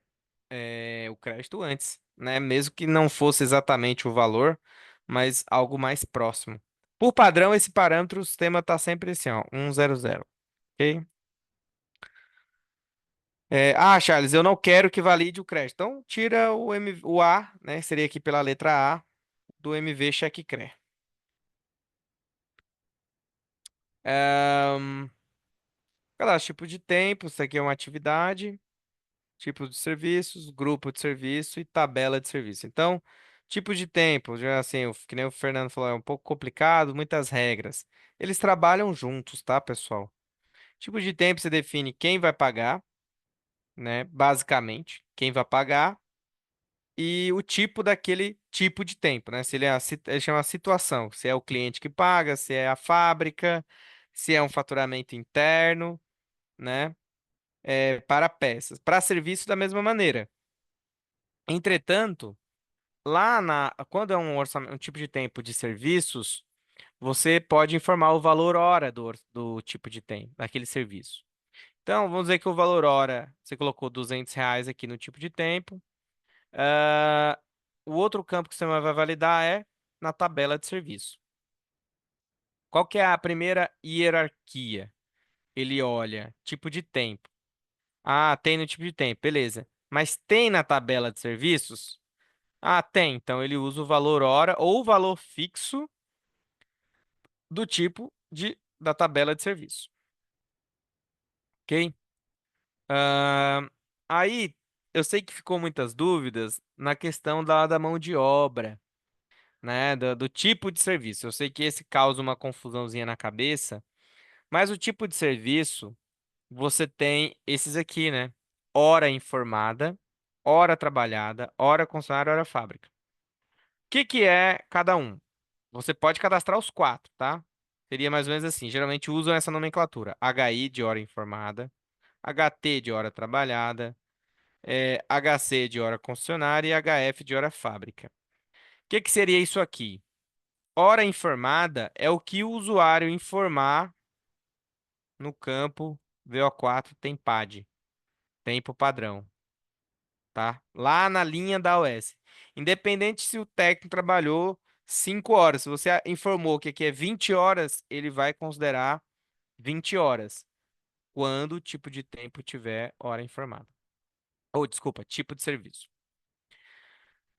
B: o crédito antes, né? Mesmo que não fosse exatamente o valor, mas algo mais próximo. Por padrão, esse parâmetro, o sistema está sempre assim, ó, 100, ok? Charles, eu não quero que valide o crédito. Então, tira o A, né? Seria aqui pela letra A do MV Cheque Cré. Cadastro, tipo de tempo, isso aqui é uma atividade, tipo de serviços, grupo de serviço e tabela de serviço. Então, tipo de tempo, já assim, que nem o Fernando falou, é um pouco complicado, muitas regras. Eles trabalham juntos, tá, pessoal? Tipo de tempo você define quem vai pagar, né? Basicamente, quem vai pagar e o tipo daquele tipo de tempo, né? Se ele é ele chama situação, se é o cliente que paga, se é a fábrica, se é um faturamento interno, né? Para peças, para serviço da mesma maneira. Entretanto, quando é um orçamento, um tipo de tempo de serviços, você pode informar o valor hora do tipo de tempo, daquele serviço. Então, vamos dizer que o valor hora, você colocou R$ 200 aqui no tipo de tempo. Ah, o outro campo que você vai validar é na tabela de serviço. Qual que é a primeira hierarquia? Ele olha tipo de tempo. Ah, tem no tipo de tempo, beleza. Mas tem na tabela de serviços? Ah, tem. Então ele usa o valor hora ou o valor fixo do tipo da tabela de serviço. Ok? Ah, aí eu sei que ficou muitas dúvidas na questão da mão de obra, né? Do tipo de serviço. Eu sei que esse causa uma confusãozinha na cabeça, mas o tipo de serviço, você tem esses aqui, né? Hora informada, hora trabalhada, hora concessionária, hora fábrica. O que que é cada um? Você pode cadastrar os quatro, tá? Seria mais ou menos assim. Geralmente usam essa nomenclatura: HI de hora informada, HT de hora trabalhada, HC de hora concessionária e HF de hora fábrica. O que que seria isso aqui? Hora informada é o que o usuário informar no campo VO4 TEMPAD, tempo padrão, tá? Lá na linha da OS. Independente se o técnico trabalhou 5 horas, se você informou que aqui é 20 horas, ele vai considerar 20 horas, quando o tipo de tempo tiver hora informada. Ou, desculpa, tipo de serviço.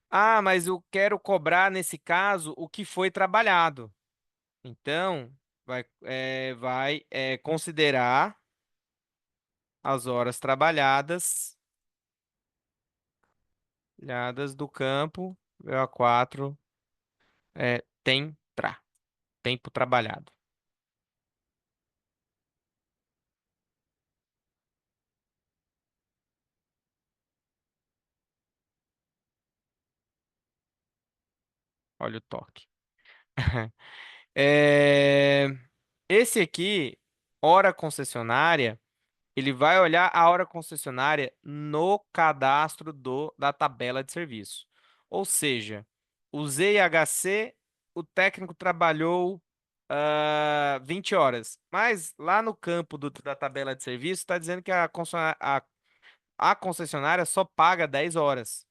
B: Ah, mas eu quero cobrar, nesse caso, o que foi trabalhado. Então, vai considerar as horas trabalhadas do campo VO4 tempo trabalhado. Olha o toque. É, Esse aqui, hora concessionária, ele vai olhar a hora concessionária no cadastro da tabela de serviço. Ou seja, usei HC, o técnico trabalhou 20 horas. Mas lá no campo da tabela de serviço está dizendo que a concessionária só paga 10 horas.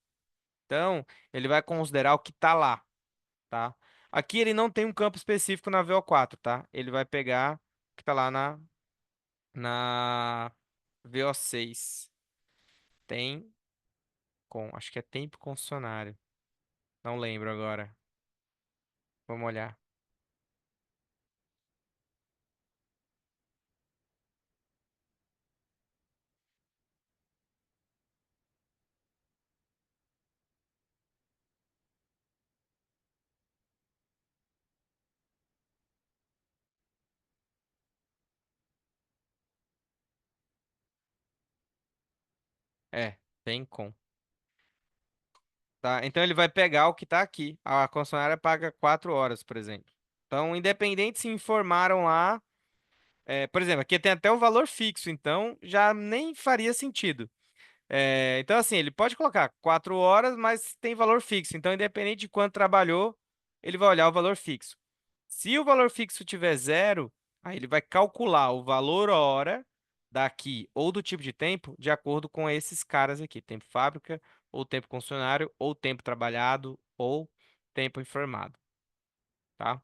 B: Então, ele vai considerar o que está lá, tá? Aqui ele não tem um campo específico na VO4, tá? Ele vai pegar o que está lá na VO6. Acho que é tempo concessionário. Não lembro agora. Vamos olhar. Tem com. Tá? Então ele vai pegar o que está aqui. A concessionária paga 4 horas, por exemplo. Então, independente se informaram lá, por exemplo, aqui tem até o valor fixo, então já nem faria sentido. Então, assim, ele pode colocar 4 horas, mas tem valor fixo. Então, independente de quanto trabalhou, ele vai olhar o valor fixo. Se o valor fixo tiver zero, aí ele vai calcular o valor hora daqui ou do tipo de tempo de acordo com esses caras aqui: tempo fábrica, ou tempo funcionário, ou tempo trabalhado, ou tempo informado, tá?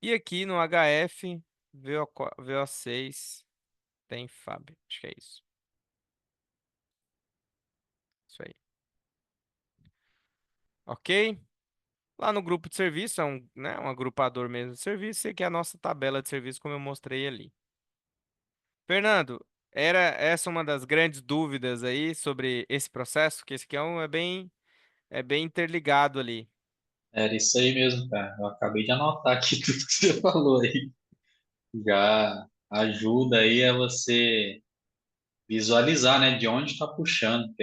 B: E aqui no HF, VO6, tem FAB. Acho que é isso. Isso aí. Ok? Lá no grupo de serviço, é um, né, um agrupador mesmo de serviço, e aqui é a nossa tabela de serviço, como eu mostrei ali. Fernando, era essa uma das grandes dúvidas aí sobre esse processo, que esse aqui é bem interligado ali.
F: Era isso aí mesmo, cara. Eu acabei de anotar aqui tudo que você falou aí. Já ajuda aí a você visualizar, né, de onde está puxando.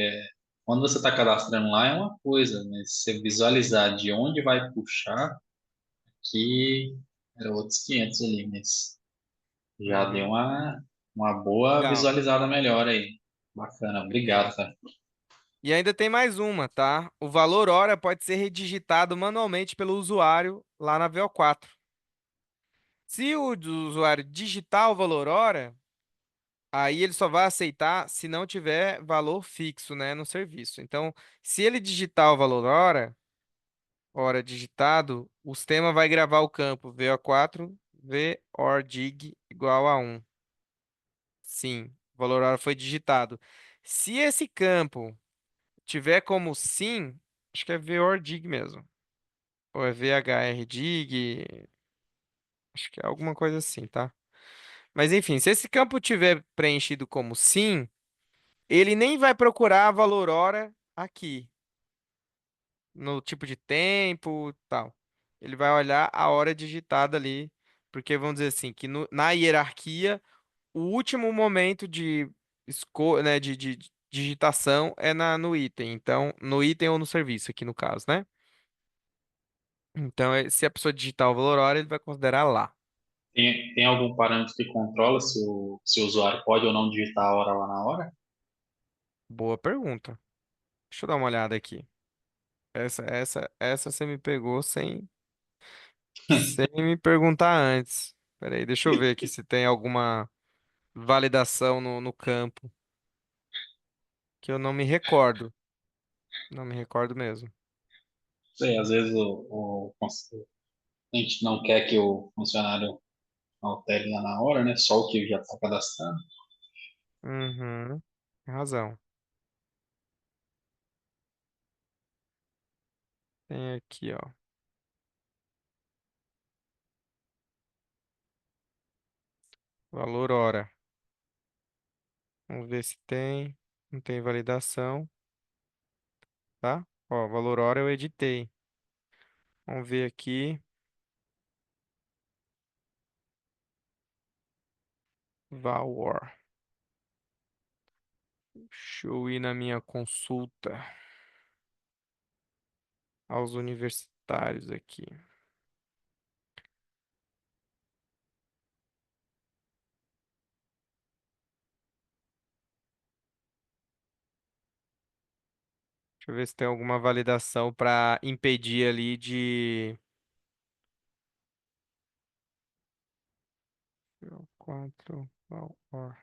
F: Quando você está cadastrando lá é uma coisa, mas você visualizar de onde vai puxar, que era outros 500 ali, mas já deu
B: Uhum.
F: uma boa
B: Legal.
F: visualizada melhor aí. Bacana, obrigado, cara.
B: E ainda tem mais uma, tá? O valor hora pode ser redigitado manualmente pelo usuário lá na VO4. Se o usuário digitar o valor hora, aí ele só vai aceitar se não tiver valor fixo, né, no serviço. Então, se ele digitar o valor hora, hora digitado, o sistema vai gravar o campo VO4, VORDIG igual a 1. Sim, o valor hora foi digitado. Se esse campo tiver como sim, acho que é VORDIG mesmo. Ou é VHRDIG, acho que é alguma coisa assim, tá? Mas enfim, se esse campo tiver preenchido como sim, ele nem vai procurar valor hora aqui, no tipo de tempo, e tal. Ele vai olhar a hora digitada ali, porque vamos dizer assim, que na hierarquia, o último momento de né, de digitação é no item. Então, no item ou no serviço, aqui no caso, né? Então, se a pessoa digitar o valor hora, ele vai considerar lá.
F: Tem algum parâmetro que controla se o usuário pode ou não digitar a hora lá na hora?
B: Boa pergunta. Deixa eu dar uma olhada aqui. Essa você me pegou sem me perguntar antes. Peraí, deixa eu ver aqui se tem alguma validação no campo, que eu não me recordo. Não me recordo mesmo.
F: Sei, às vezes a gente não quer que o funcionário altere lá na hora, né? Só o que já está cadastrado.
B: Uhum, tem razão. Tem aqui, ó. Valor hora. Vamos ver se tem. Não tem validação, tá? Ó, valor hora eu editei. Vamos ver aqui. Valor. Deixa eu ir na minha consulta aos universitários aqui. Deixa eu ver se tem alguma validação para impedir ali de. 4, valor.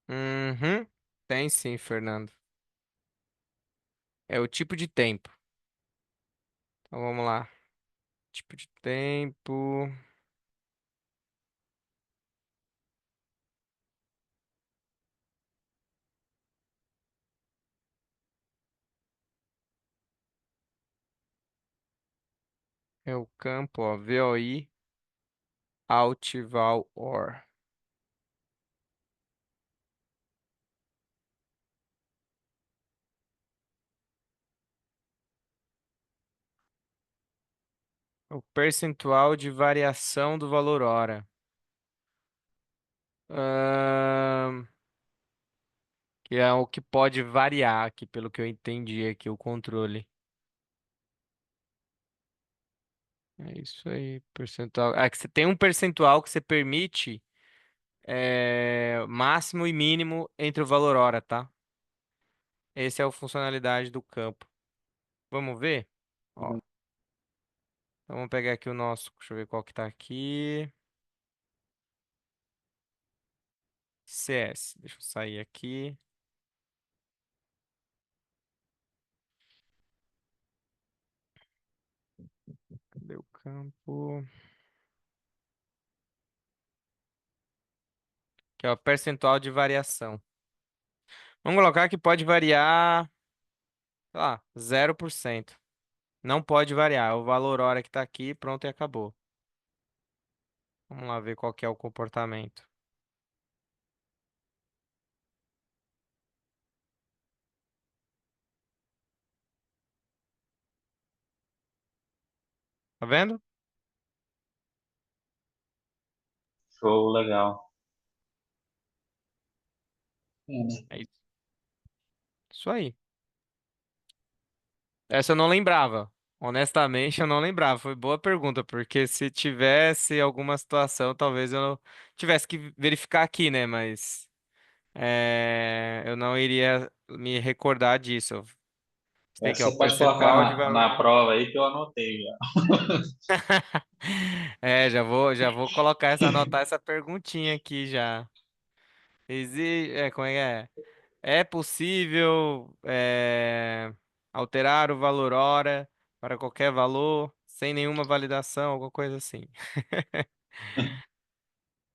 B: Uhum. Tem sim, Fernando. É o tipo de tempo. Então vamos lá. Tipo de tempo. É o campo, ó, VOI, Altival OR. O percentual de variação do valor hora. Ahn, que é o que pode variar aqui, pelo que eu entendi aqui, o controle. É isso aí, percentual. É que você tem um percentual que você permite máximo e mínimo entre o valor hora, tá? Essa é a funcionalidade do campo. Vamos ver? Ó, então vamos pegar aqui o nosso. Deixa eu ver qual que tá aqui. CS. Deixa eu sair aqui. Cadê o campo? Que é o percentual de variação. Vamos colocar que pode variar, sei lá, 0%. Não pode variar. É o valor hora que tá aqui, pronto e acabou. Vamos lá ver qual que é o comportamento. Tá vendo?
F: Show, legal. É, né?
B: É isso aí. Essa eu não lembrava. Honestamente, eu não lembrava. Foi boa pergunta, porque se tivesse alguma situação, talvez eu tivesse que verificar aqui, né? Mas eu não iria me recordar disso. Tem aqui,
F: Essa
B: ó,
F: você pode colocar
B: percentual de valor.
F: na prova aí que eu anotei já.
B: Já vou colocar anotar essa perguntinha aqui já. Como é que é? É possível alterar o valor hora para qualquer valor sem nenhuma validação, alguma coisa assim.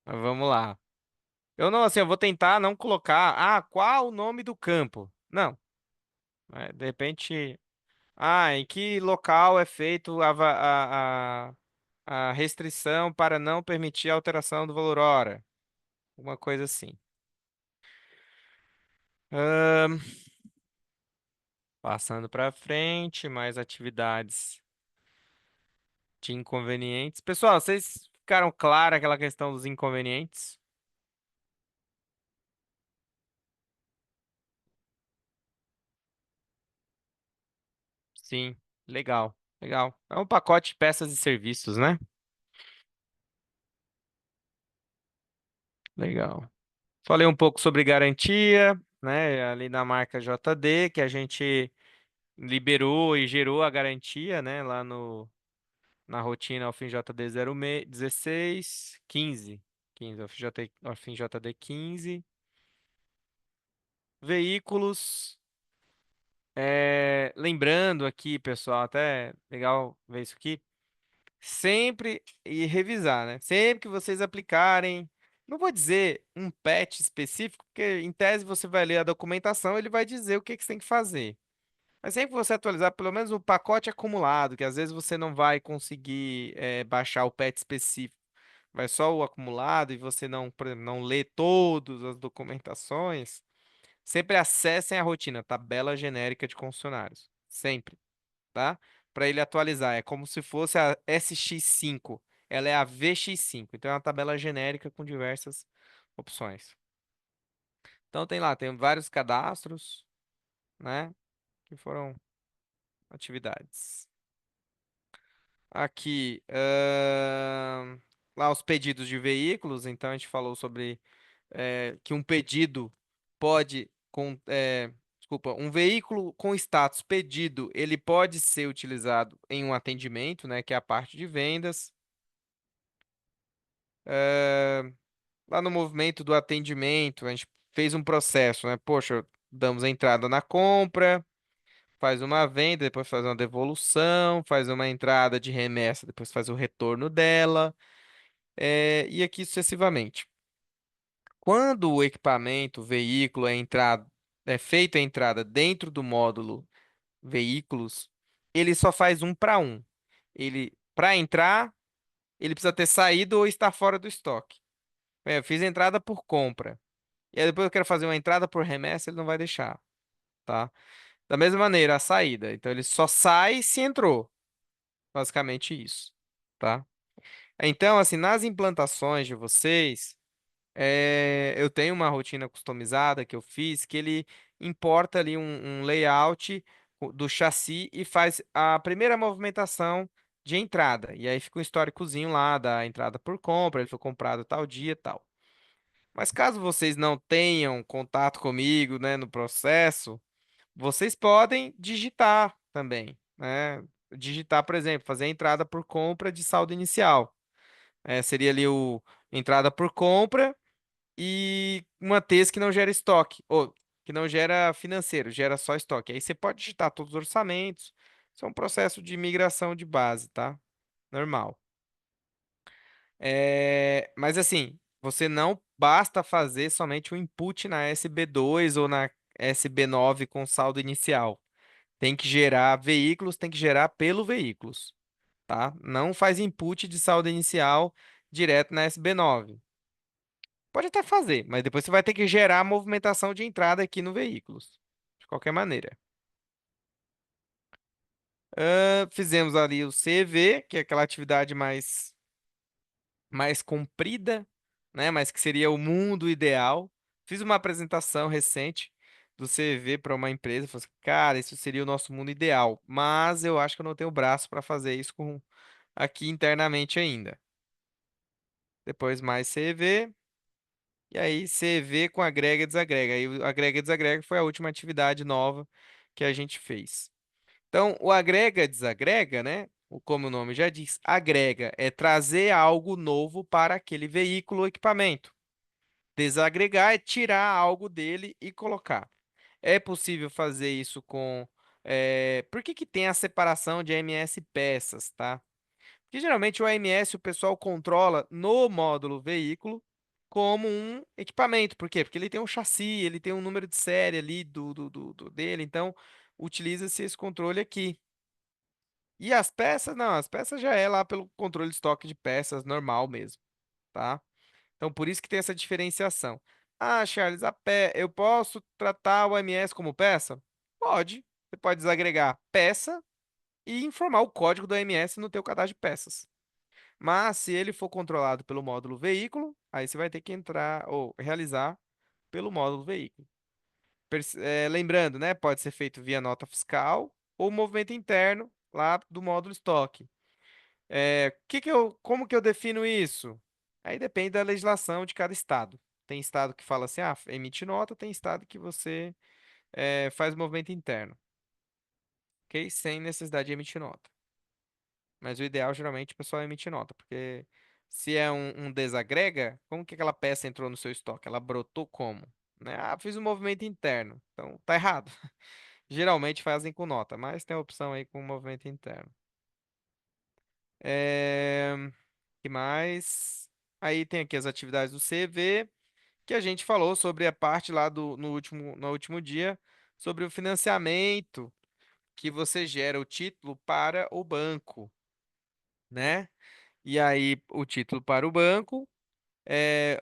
B: Mas vamos lá. Eu não, assim, eu vou tentar não colocar, qual o nome do campo? Não. De repente, em que local é feito a restrição para não permitir a alteração do valor hora? Alguma coisa assim. Ahn, Passando para frente, mais atividades de inconvenientes. Pessoal, vocês ficaram clara aquela questão dos inconvenientes? Sim, legal, legal. É um pacote de peças e serviços, né? Legal. Falei um pouco sobre garantia, né? Ali na marca JD, que a gente liberou e gerou a garantia, né? Lá no, na rotina Alfim JD 16, 15. 15, Alfim JD 15. Veículos. Lembrando aqui, pessoal, até legal ver isso aqui. Sempre e revisar, né? Sempre que vocês aplicarem, não vou dizer um patch específico, porque em tese você vai ler a documentação, ele vai dizer o que que você tem que fazer. Mas sempre que você atualizar pelo menos o pacote acumulado, que às vezes você não vai conseguir baixar o patch específico, vai só o acumulado e você não, por exemplo, não lê todas as documentações, sempre acessem a rotina, tabela genérica de concessionários. Sempre, tá? Para ele atualizar. É como se fosse a SX5. Ela é a VX5. Então é uma tabela genérica com diversas opções. Então tem lá, tem vários cadastros, né? Que foram atividades. Aqui, lá os pedidos de veículos. Então a gente falou sobre que um pedido pode, desculpa, um veículo com status pedido, ele pode ser utilizado em um atendimento, né, que é a parte de vendas. Lá no movimento do atendimento, a gente fez um processo, né? Poxa, damos a entrada na compra, faz uma venda, depois faz uma devolução, faz uma entrada de remessa, depois faz o retorno dela, e aqui sucessivamente. Quando o equipamento, o veículo é feito a entrada dentro do módulo veículos, ele só faz um para um. Ele, para entrar, ele precisa ter saído ou estar fora do estoque. Eu fiz a entrada por compra. E aí depois eu quero fazer uma entrada por remessa, ele não vai deixar, tá? Da mesma maneira, a saída. Então ele só sai se entrou. Basicamente isso, tá? Então, assim, nas implantações de vocês, eu tenho uma rotina customizada que eu fiz que ele importa ali um layout do chassi e faz a primeira movimentação de entrada. E aí fica um históricozinho lá da entrada por compra, ele foi comprado tal dia e tal. Mas caso vocês não tenham contato comigo, né, no processo, vocês podem digitar também, né? Digitar, por exemplo, fazer a entrada por compra de saldo inicial. Seria ali o entrada por compra e uma TES que não gera estoque, ou que não gera financeiro, gera só estoque. Aí você pode digitar todos os orçamentos. Isso é um processo de migração de base, tá? Normal. Mas assim, você não basta fazer somente o input na SB2 ou na SB9 com saldo inicial. Tem que gerar veículos, tem que gerar pelo veículos, tá? Não faz input de saldo inicial direto na SB9. Pode até fazer, mas depois você vai ter que gerar a movimentação de entrada aqui no veículos. De qualquer maneira. Fizemos ali o CV, que é aquela atividade mais comprida, né? Mas que seria o mundo ideal. Fiz uma apresentação recente do CV para uma empresa. Falei assim, cara, isso seria o nosso mundo ideal. Mas eu acho que eu não tenho braço para fazer isso aqui internamente ainda. Depois mais CV. E aí CV com agrega e desagrega. Aí o agrega e desagrega foi a última atividade nova que a gente fez. Então, o agrega e desagrega, né? Como o nome já diz, agrega é trazer algo novo para aquele veículo ou equipamento. Desagregar é tirar algo dele e colocar. É possível fazer isso com. Por que que tem a separação de AMS peças, tá? Porque geralmente o AMS o pessoal controla no módulo veículo como um equipamento. Por quê? Porque ele tem um chassi, ele tem um número de série ali dele, então utiliza-se esse controle aqui. E as peças, não, as peças já é lá pelo controle de estoque de peças normal mesmo, tá? Então por isso que tem essa diferenciação. Ah, Charles, eu posso tratar o AMS como peça? Pode. Você pode desagregar peça e informar o código do AMS no teu cadastro de peças. Mas se ele for controlado pelo módulo veículo, aí você vai ter que entrar ou realizar pelo módulo veículo. Lembrando, né? Pode ser feito via nota fiscal ou movimento interno lá do módulo estoque. Como que eu defino isso? Aí depende da legislação de cada estado. Tem estado que fala assim, emite nota, tem estado que você faz movimento interno, ok? Sem necessidade de emitir nota. Mas o ideal, geralmente, o pessoal emite nota, porque se é um desagrega, como que aquela peça entrou no seu estoque? Ela brotou como? Né? Fiz um movimento interno. Então, tá errado. Geralmente fazem com nota, mas tem a opção aí com movimento interno. É... Que mais? Aí tem aqui as atividades do CV, que a gente falou sobre a parte lá no último dia, sobre o financiamento que você gera o título para o banco, né? E aí, o título para o banco,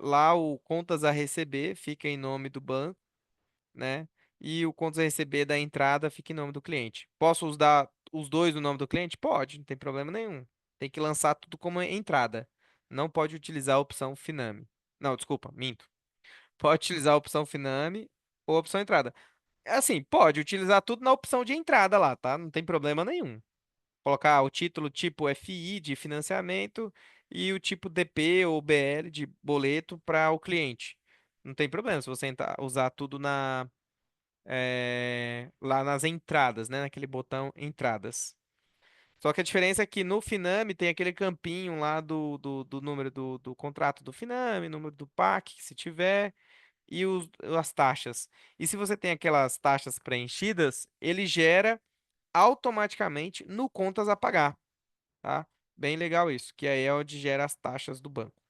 B: lá o contas a receber fica em nome do banco, né? E o contas a receber da entrada fica em nome do cliente. Posso usar os dois no nome do cliente? Pode, não tem problema nenhum. Tem que lançar tudo como entrada. Não pode utilizar a opção Finame. Não, desculpa, minto. Pode utilizar a opção Finame ou a opção entrada. Assim, pode utilizar tudo na opção de entrada lá, tá? Não tem problema nenhum. Colocar o título tipo FI de financiamento e o tipo DP ou BL de boleto para o cliente. Não tem problema se você usar tudo lá nas entradas, né? Naquele botão entradas. Só que a diferença é que no Finame tem aquele campinho lá do número do contrato do Finame, número do PAC, se tiver. e as taxas. E se você tem aquelas taxas preenchidas, ele gera automaticamente no contas a pagar, tá? Bem legal isso, que aí é onde gera as taxas do banco,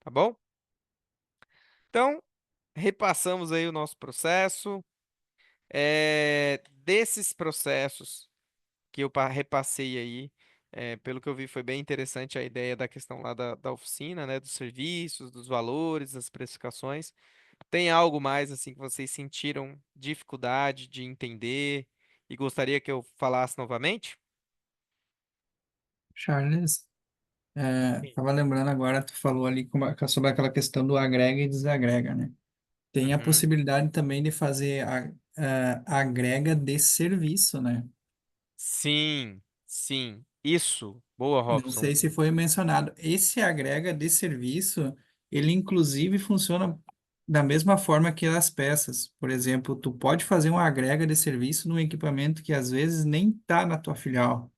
B: tá bom? Então, repassamos aí o nosso processo. Desses processos que eu repassei aí, pelo que eu vi, foi bem interessante a ideia da questão lá da oficina, né? Dos serviços, dos valores, das precificações. Tem algo mais assim que vocês sentiram dificuldade de entender e gostaria que eu falasse novamente?
D: Charles,
B: Sim.
D: tava lembrando agora, tu falou ali sobre aquela questão do agrega e desagrega, né? Tem a
B: Uhum.
D: possibilidade também de fazer a agrega de serviço, né?
B: Sim, sim. Isso. Boa,
D: Não
B: Robson.
D: sei se foi mencionado. Esse agrega de serviço, ele inclusive funciona da mesma forma que as peças. Por exemplo, tu pode fazer uma agrega de serviço num equipamento que às vezes nem está na tua filial.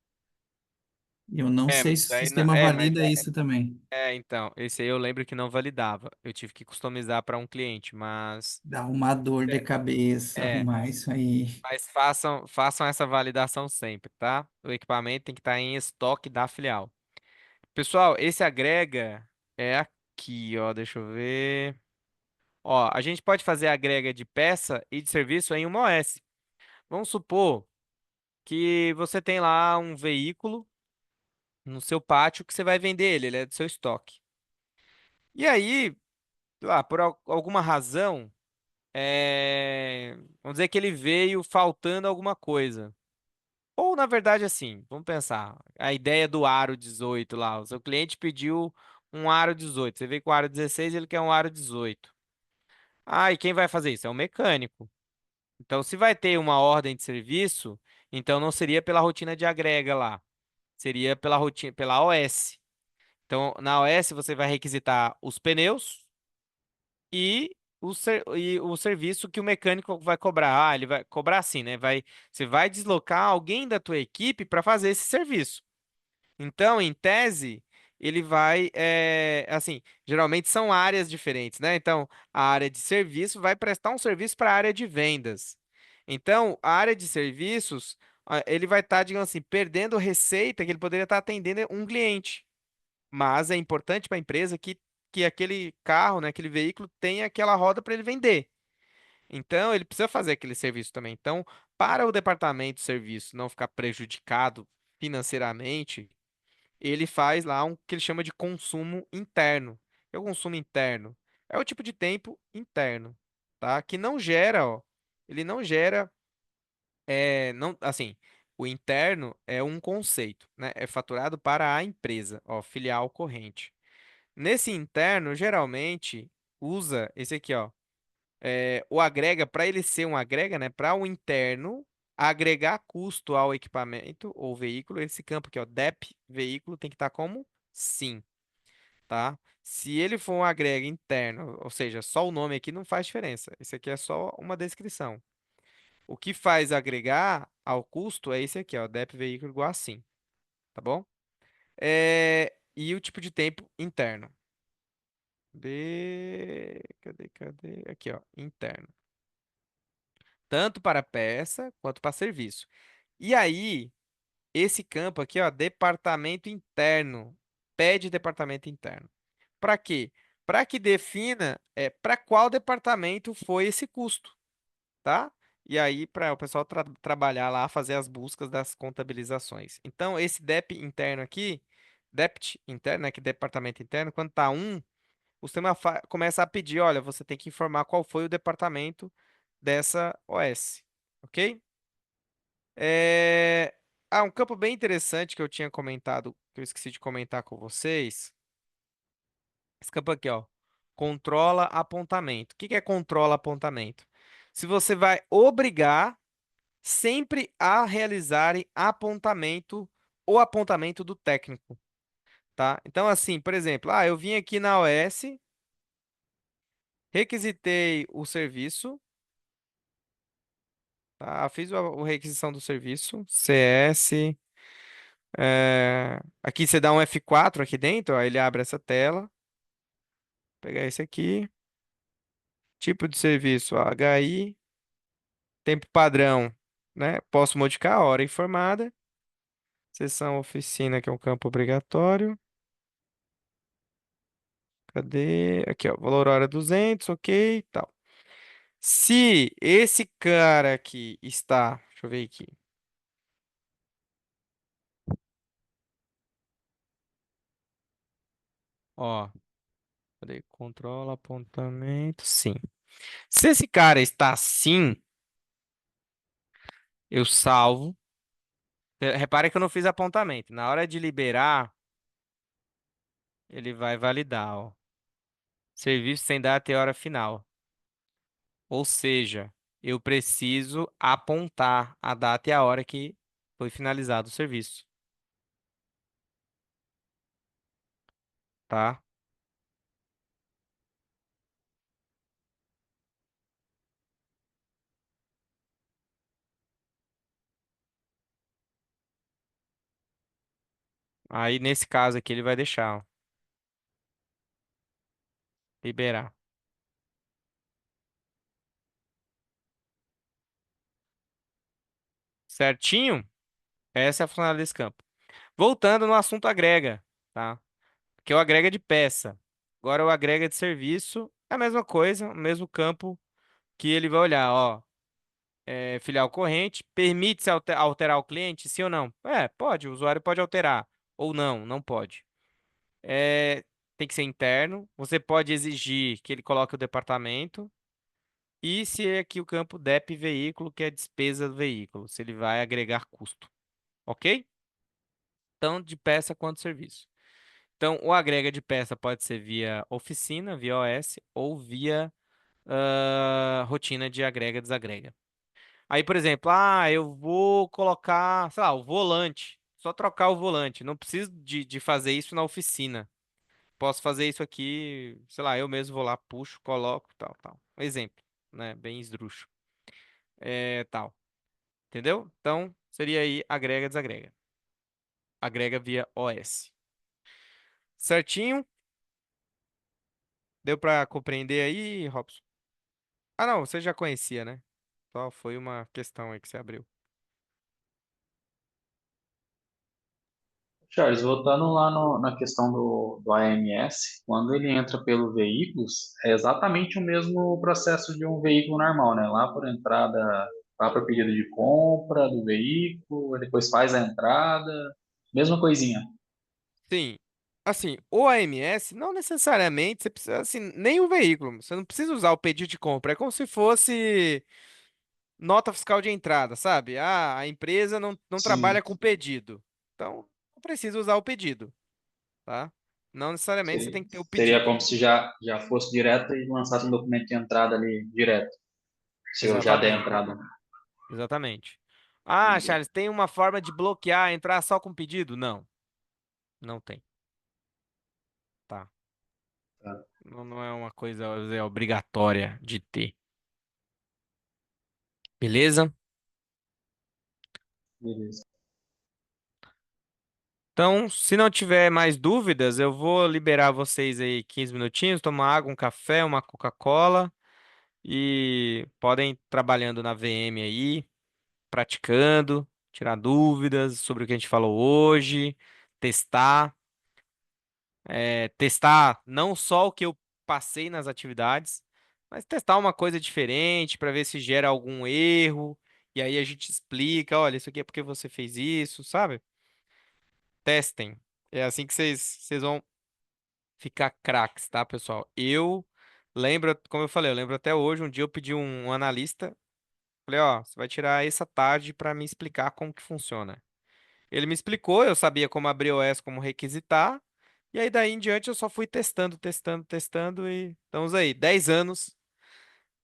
D: Eu não sei se o
B: Daí não,
D: sistema valida isso também.
B: então, esse aí eu lembro que não validava. Eu tive que customizar para um cliente, mas
D: Dá uma dor de cabeça
B: é,
D: arrumar isso aí.
B: mas façam essa validação sempre, tá? O equipamento tem que estar em estoque da filial. Pessoal, esse agrega é aqui, ó, deixa eu ver. Ó, a gente pode fazer agrega de peça e de serviço em uma OS. Vamos supor que você tem lá um veículo no seu pátio que você vai vender ele é do seu estoque. E aí, por alguma razão, vamos dizer que ele veio faltando alguma coisa. Ou, na verdade, assim, vamos pensar, a ideia do aro 18 lá, o seu cliente pediu um aro 18, você veio com o aro 16 e ele quer um aro 18. Ah, e quem vai fazer isso? É o mecânico. Então, se vai ter uma ordem de serviço, então não seria pela rotina de agrega lá, seria pela rotina, pela OS. Então, na OS você vai requisitar os pneus e o serviço que o mecânico vai cobrar. Ah, ele vai cobrar assim, né? Você vai deslocar alguém da tua equipe para fazer esse serviço. Então, em tese, ele vai, assim, geralmente são áreas diferentes, né? Então, a área de serviço vai prestar um serviço para a área de vendas. Então, a área de serviços, ele vai estar, digamos assim, perdendo receita que ele poderia estar atendendo um cliente. Mas é importante para a empresa que aquele carro, né, aquele veículo tenha aquela roda para ele vender. Então, ele precisa fazer aquele serviço também. Então, para o departamento de serviço não ficar prejudicado financeiramente, ele faz lá um que ele chama de consumo interno. É o consumo interno. É o tipo de tempo interno, tá? Que não gera, ó, ele não gera, não, assim, o interno é um conceito, né? É faturado para a empresa, ó, filial corrente. Nesse interno, geralmente usa esse aqui, ó, o agrega para ele ser um agrega, né? Para o interno agregar custo ao equipamento ou veículo, esse campo aqui, ó, DEP veículo tem que estar como sim, tá? Se ele for um agrega interno, ou seja, só o nome aqui não faz diferença. Isso aqui é só uma descrição. O que faz agregar ao custo é esse aqui, ó, DEP veículo igual a sim, tá bom? E o tipo de tempo interno. Cadê? Aqui, ó, interno. Tanto para peça quanto para serviço. E aí, esse campo aqui, ó, departamento interno, pede departamento interno. Para quê? Para que defina para qual departamento foi esse custo, tá? E aí, para o pessoal trabalhar lá, fazer as buscas das contabilizações. Então, esse DEP interno aqui, DEPT interno, né, que é departamento interno, quando tá um, o sistema começa a pedir, olha, você tem que informar qual foi o departamento dessa OS, ok? Um campo bem interessante que eu tinha comentado, que eu esqueci de comentar com vocês, esse campo aqui, ó, controla apontamento. O que que é controla apontamento? Se você vai obrigar sempre a realizarem apontamento, o apontamento do técnico, tá? Então, assim, por exemplo, eu vim aqui na OS, requisitei o serviço, tá? Fiz a requisição do serviço, CS. Aqui você dá um F4 aqui dentro, ó, ele abre essa tela. Vou pegar esse aqui. Tipo de serviço HI, tempo padrão, né? Posso modificar a hora informada. Sessão oficina, que é um campo obrigatório. Cadê? Aqui, ó, valor hora 200, ok, tal. Se esse cara aqui está, deixa eu ver aqui. Ó, cadê? Controla apontamento, sim. Se esse cara está assim, eu salvo. Repare que eu não fiz apontamento. Na hora de liberar, ele vai validar, ó. Serviço sem data e hora final. Ou seja, eu preciso apontar a data e a hora que foi finalizado o serviço, tá? Aí, nesse caso aqui, ele vai deixar, ó, liberar. Certinho? Essa é a funcionalidade desse campo. Voltando no assunto agrega, tá? Que é o agrega de peça. Agora o agrega de serviço é a mesma coisa, o mesmo campo que ele vai olhar, ó. Filial corrente, permite-se alterar o cliente, sim ou não? Pode, o usuário pode alterar. Ou não, não pode. Tem que ser interno. Você pode exigir que ele coloque o departamento. E se é aqui o campo DEP veículo, que é despesa do veículo, se ele vai agregar custo. Ok? Tanto de peça quanto serviço. Então, o agrega de peça pode ser via oficina, via OS, ou via rotina de agrega, desagrega. Aí, por exemplo, eu vou colocar, sei lá, o volante. Só trocar o volante. Não preciso de fazer isso na oficina. Posso fazer isso aqui, sei lá, eu mesmo vou lá, puxo, coloco, tal, tal. Um exemplo, né? Bem esdrúxulo. Tal. Entendeu? Então, seria aí agrega, desagrega. Agrega via OS. Certinho? Deu pra compreender aí, Robson? Ah, não, você já conhecia, né? Só foi uma questão aí que você abriu.
F: Charles, voltando lá na questão do AMS, quando ele entra pelo veículos, é exatamente o mesmo processo de um veículo normal, né? Lá por entrada, lá para pedido de compra do veículo, depois faz a entrada, mesma coisinha.
B: Sim. Assim, o AMS não necessariamente você precisa, assim, nem o veículo. Você não precisa usar o pedido de compra. É como se fosse nota fiscal de entrada, sabe? A empresa não
F: Sim,
B: trabalha com pedido. Então, não precisa usar o pedido, tá? Não necessariamente você
F: seria,
B: tem que ter o
F: seria
B: pedido.
F: como se já fosse direto e lançasse um documento de entrada ali direto, se eu já der
B: Exatamente.
F: entrada.
B: Exatamente.
F: Entendi.
B: Charles, tem uma forma de bloquear, entrar só com pedido? Não, não tem, tá?
F: Tá,
B: Não é uma coisa obrigatória de ter. Beleza?
F: beleza.
B: Então, se não tiver mais dúvidas, eu vou liberar vocês aí 15 minutinhos, tomar água, um café, uma Coca-Cola e podem ir trabalhando na VM aí, praticando, tirar dúvidas sobre o que a gente falou hoje, testar, testar não só o que eu passei nas atividades, mas testar uma coisa diferente para ver se gera algum erro. E aí a gente explica, olha, isso aqui é porque você fez isso, sabe? Testem. É assim que vocês vão ficar craques, tá, pessoal? Eu lembro, como eu falei, eu lembro até hoje, um dia eu pedi um analista, falei, ó, você vai tirar essa tarde para me explicar como que funciona. Ele me explicou, eu sabia como abrir o OS, como requisitar, e aí daí em diante eu só fui testando, testando, testando e estamos aí, 10 anos,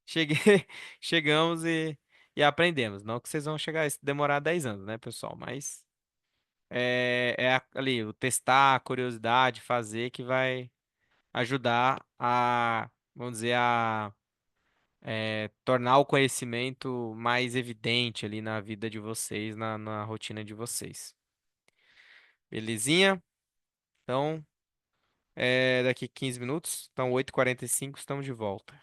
B: cheguei, chegamos e aprendemos. Não que vocês vão chegar a demorar 10 anos, né, pessoal? Mas ali, o testar, a curiosidade, fazer que vai ajudar a, vamos dizer, a tornar o conhecimento mais evidente ali na vida de vocês, na rotina de vocês. Belezinha? Então, daqui 15 minutos, então 8h45, estamos de volta.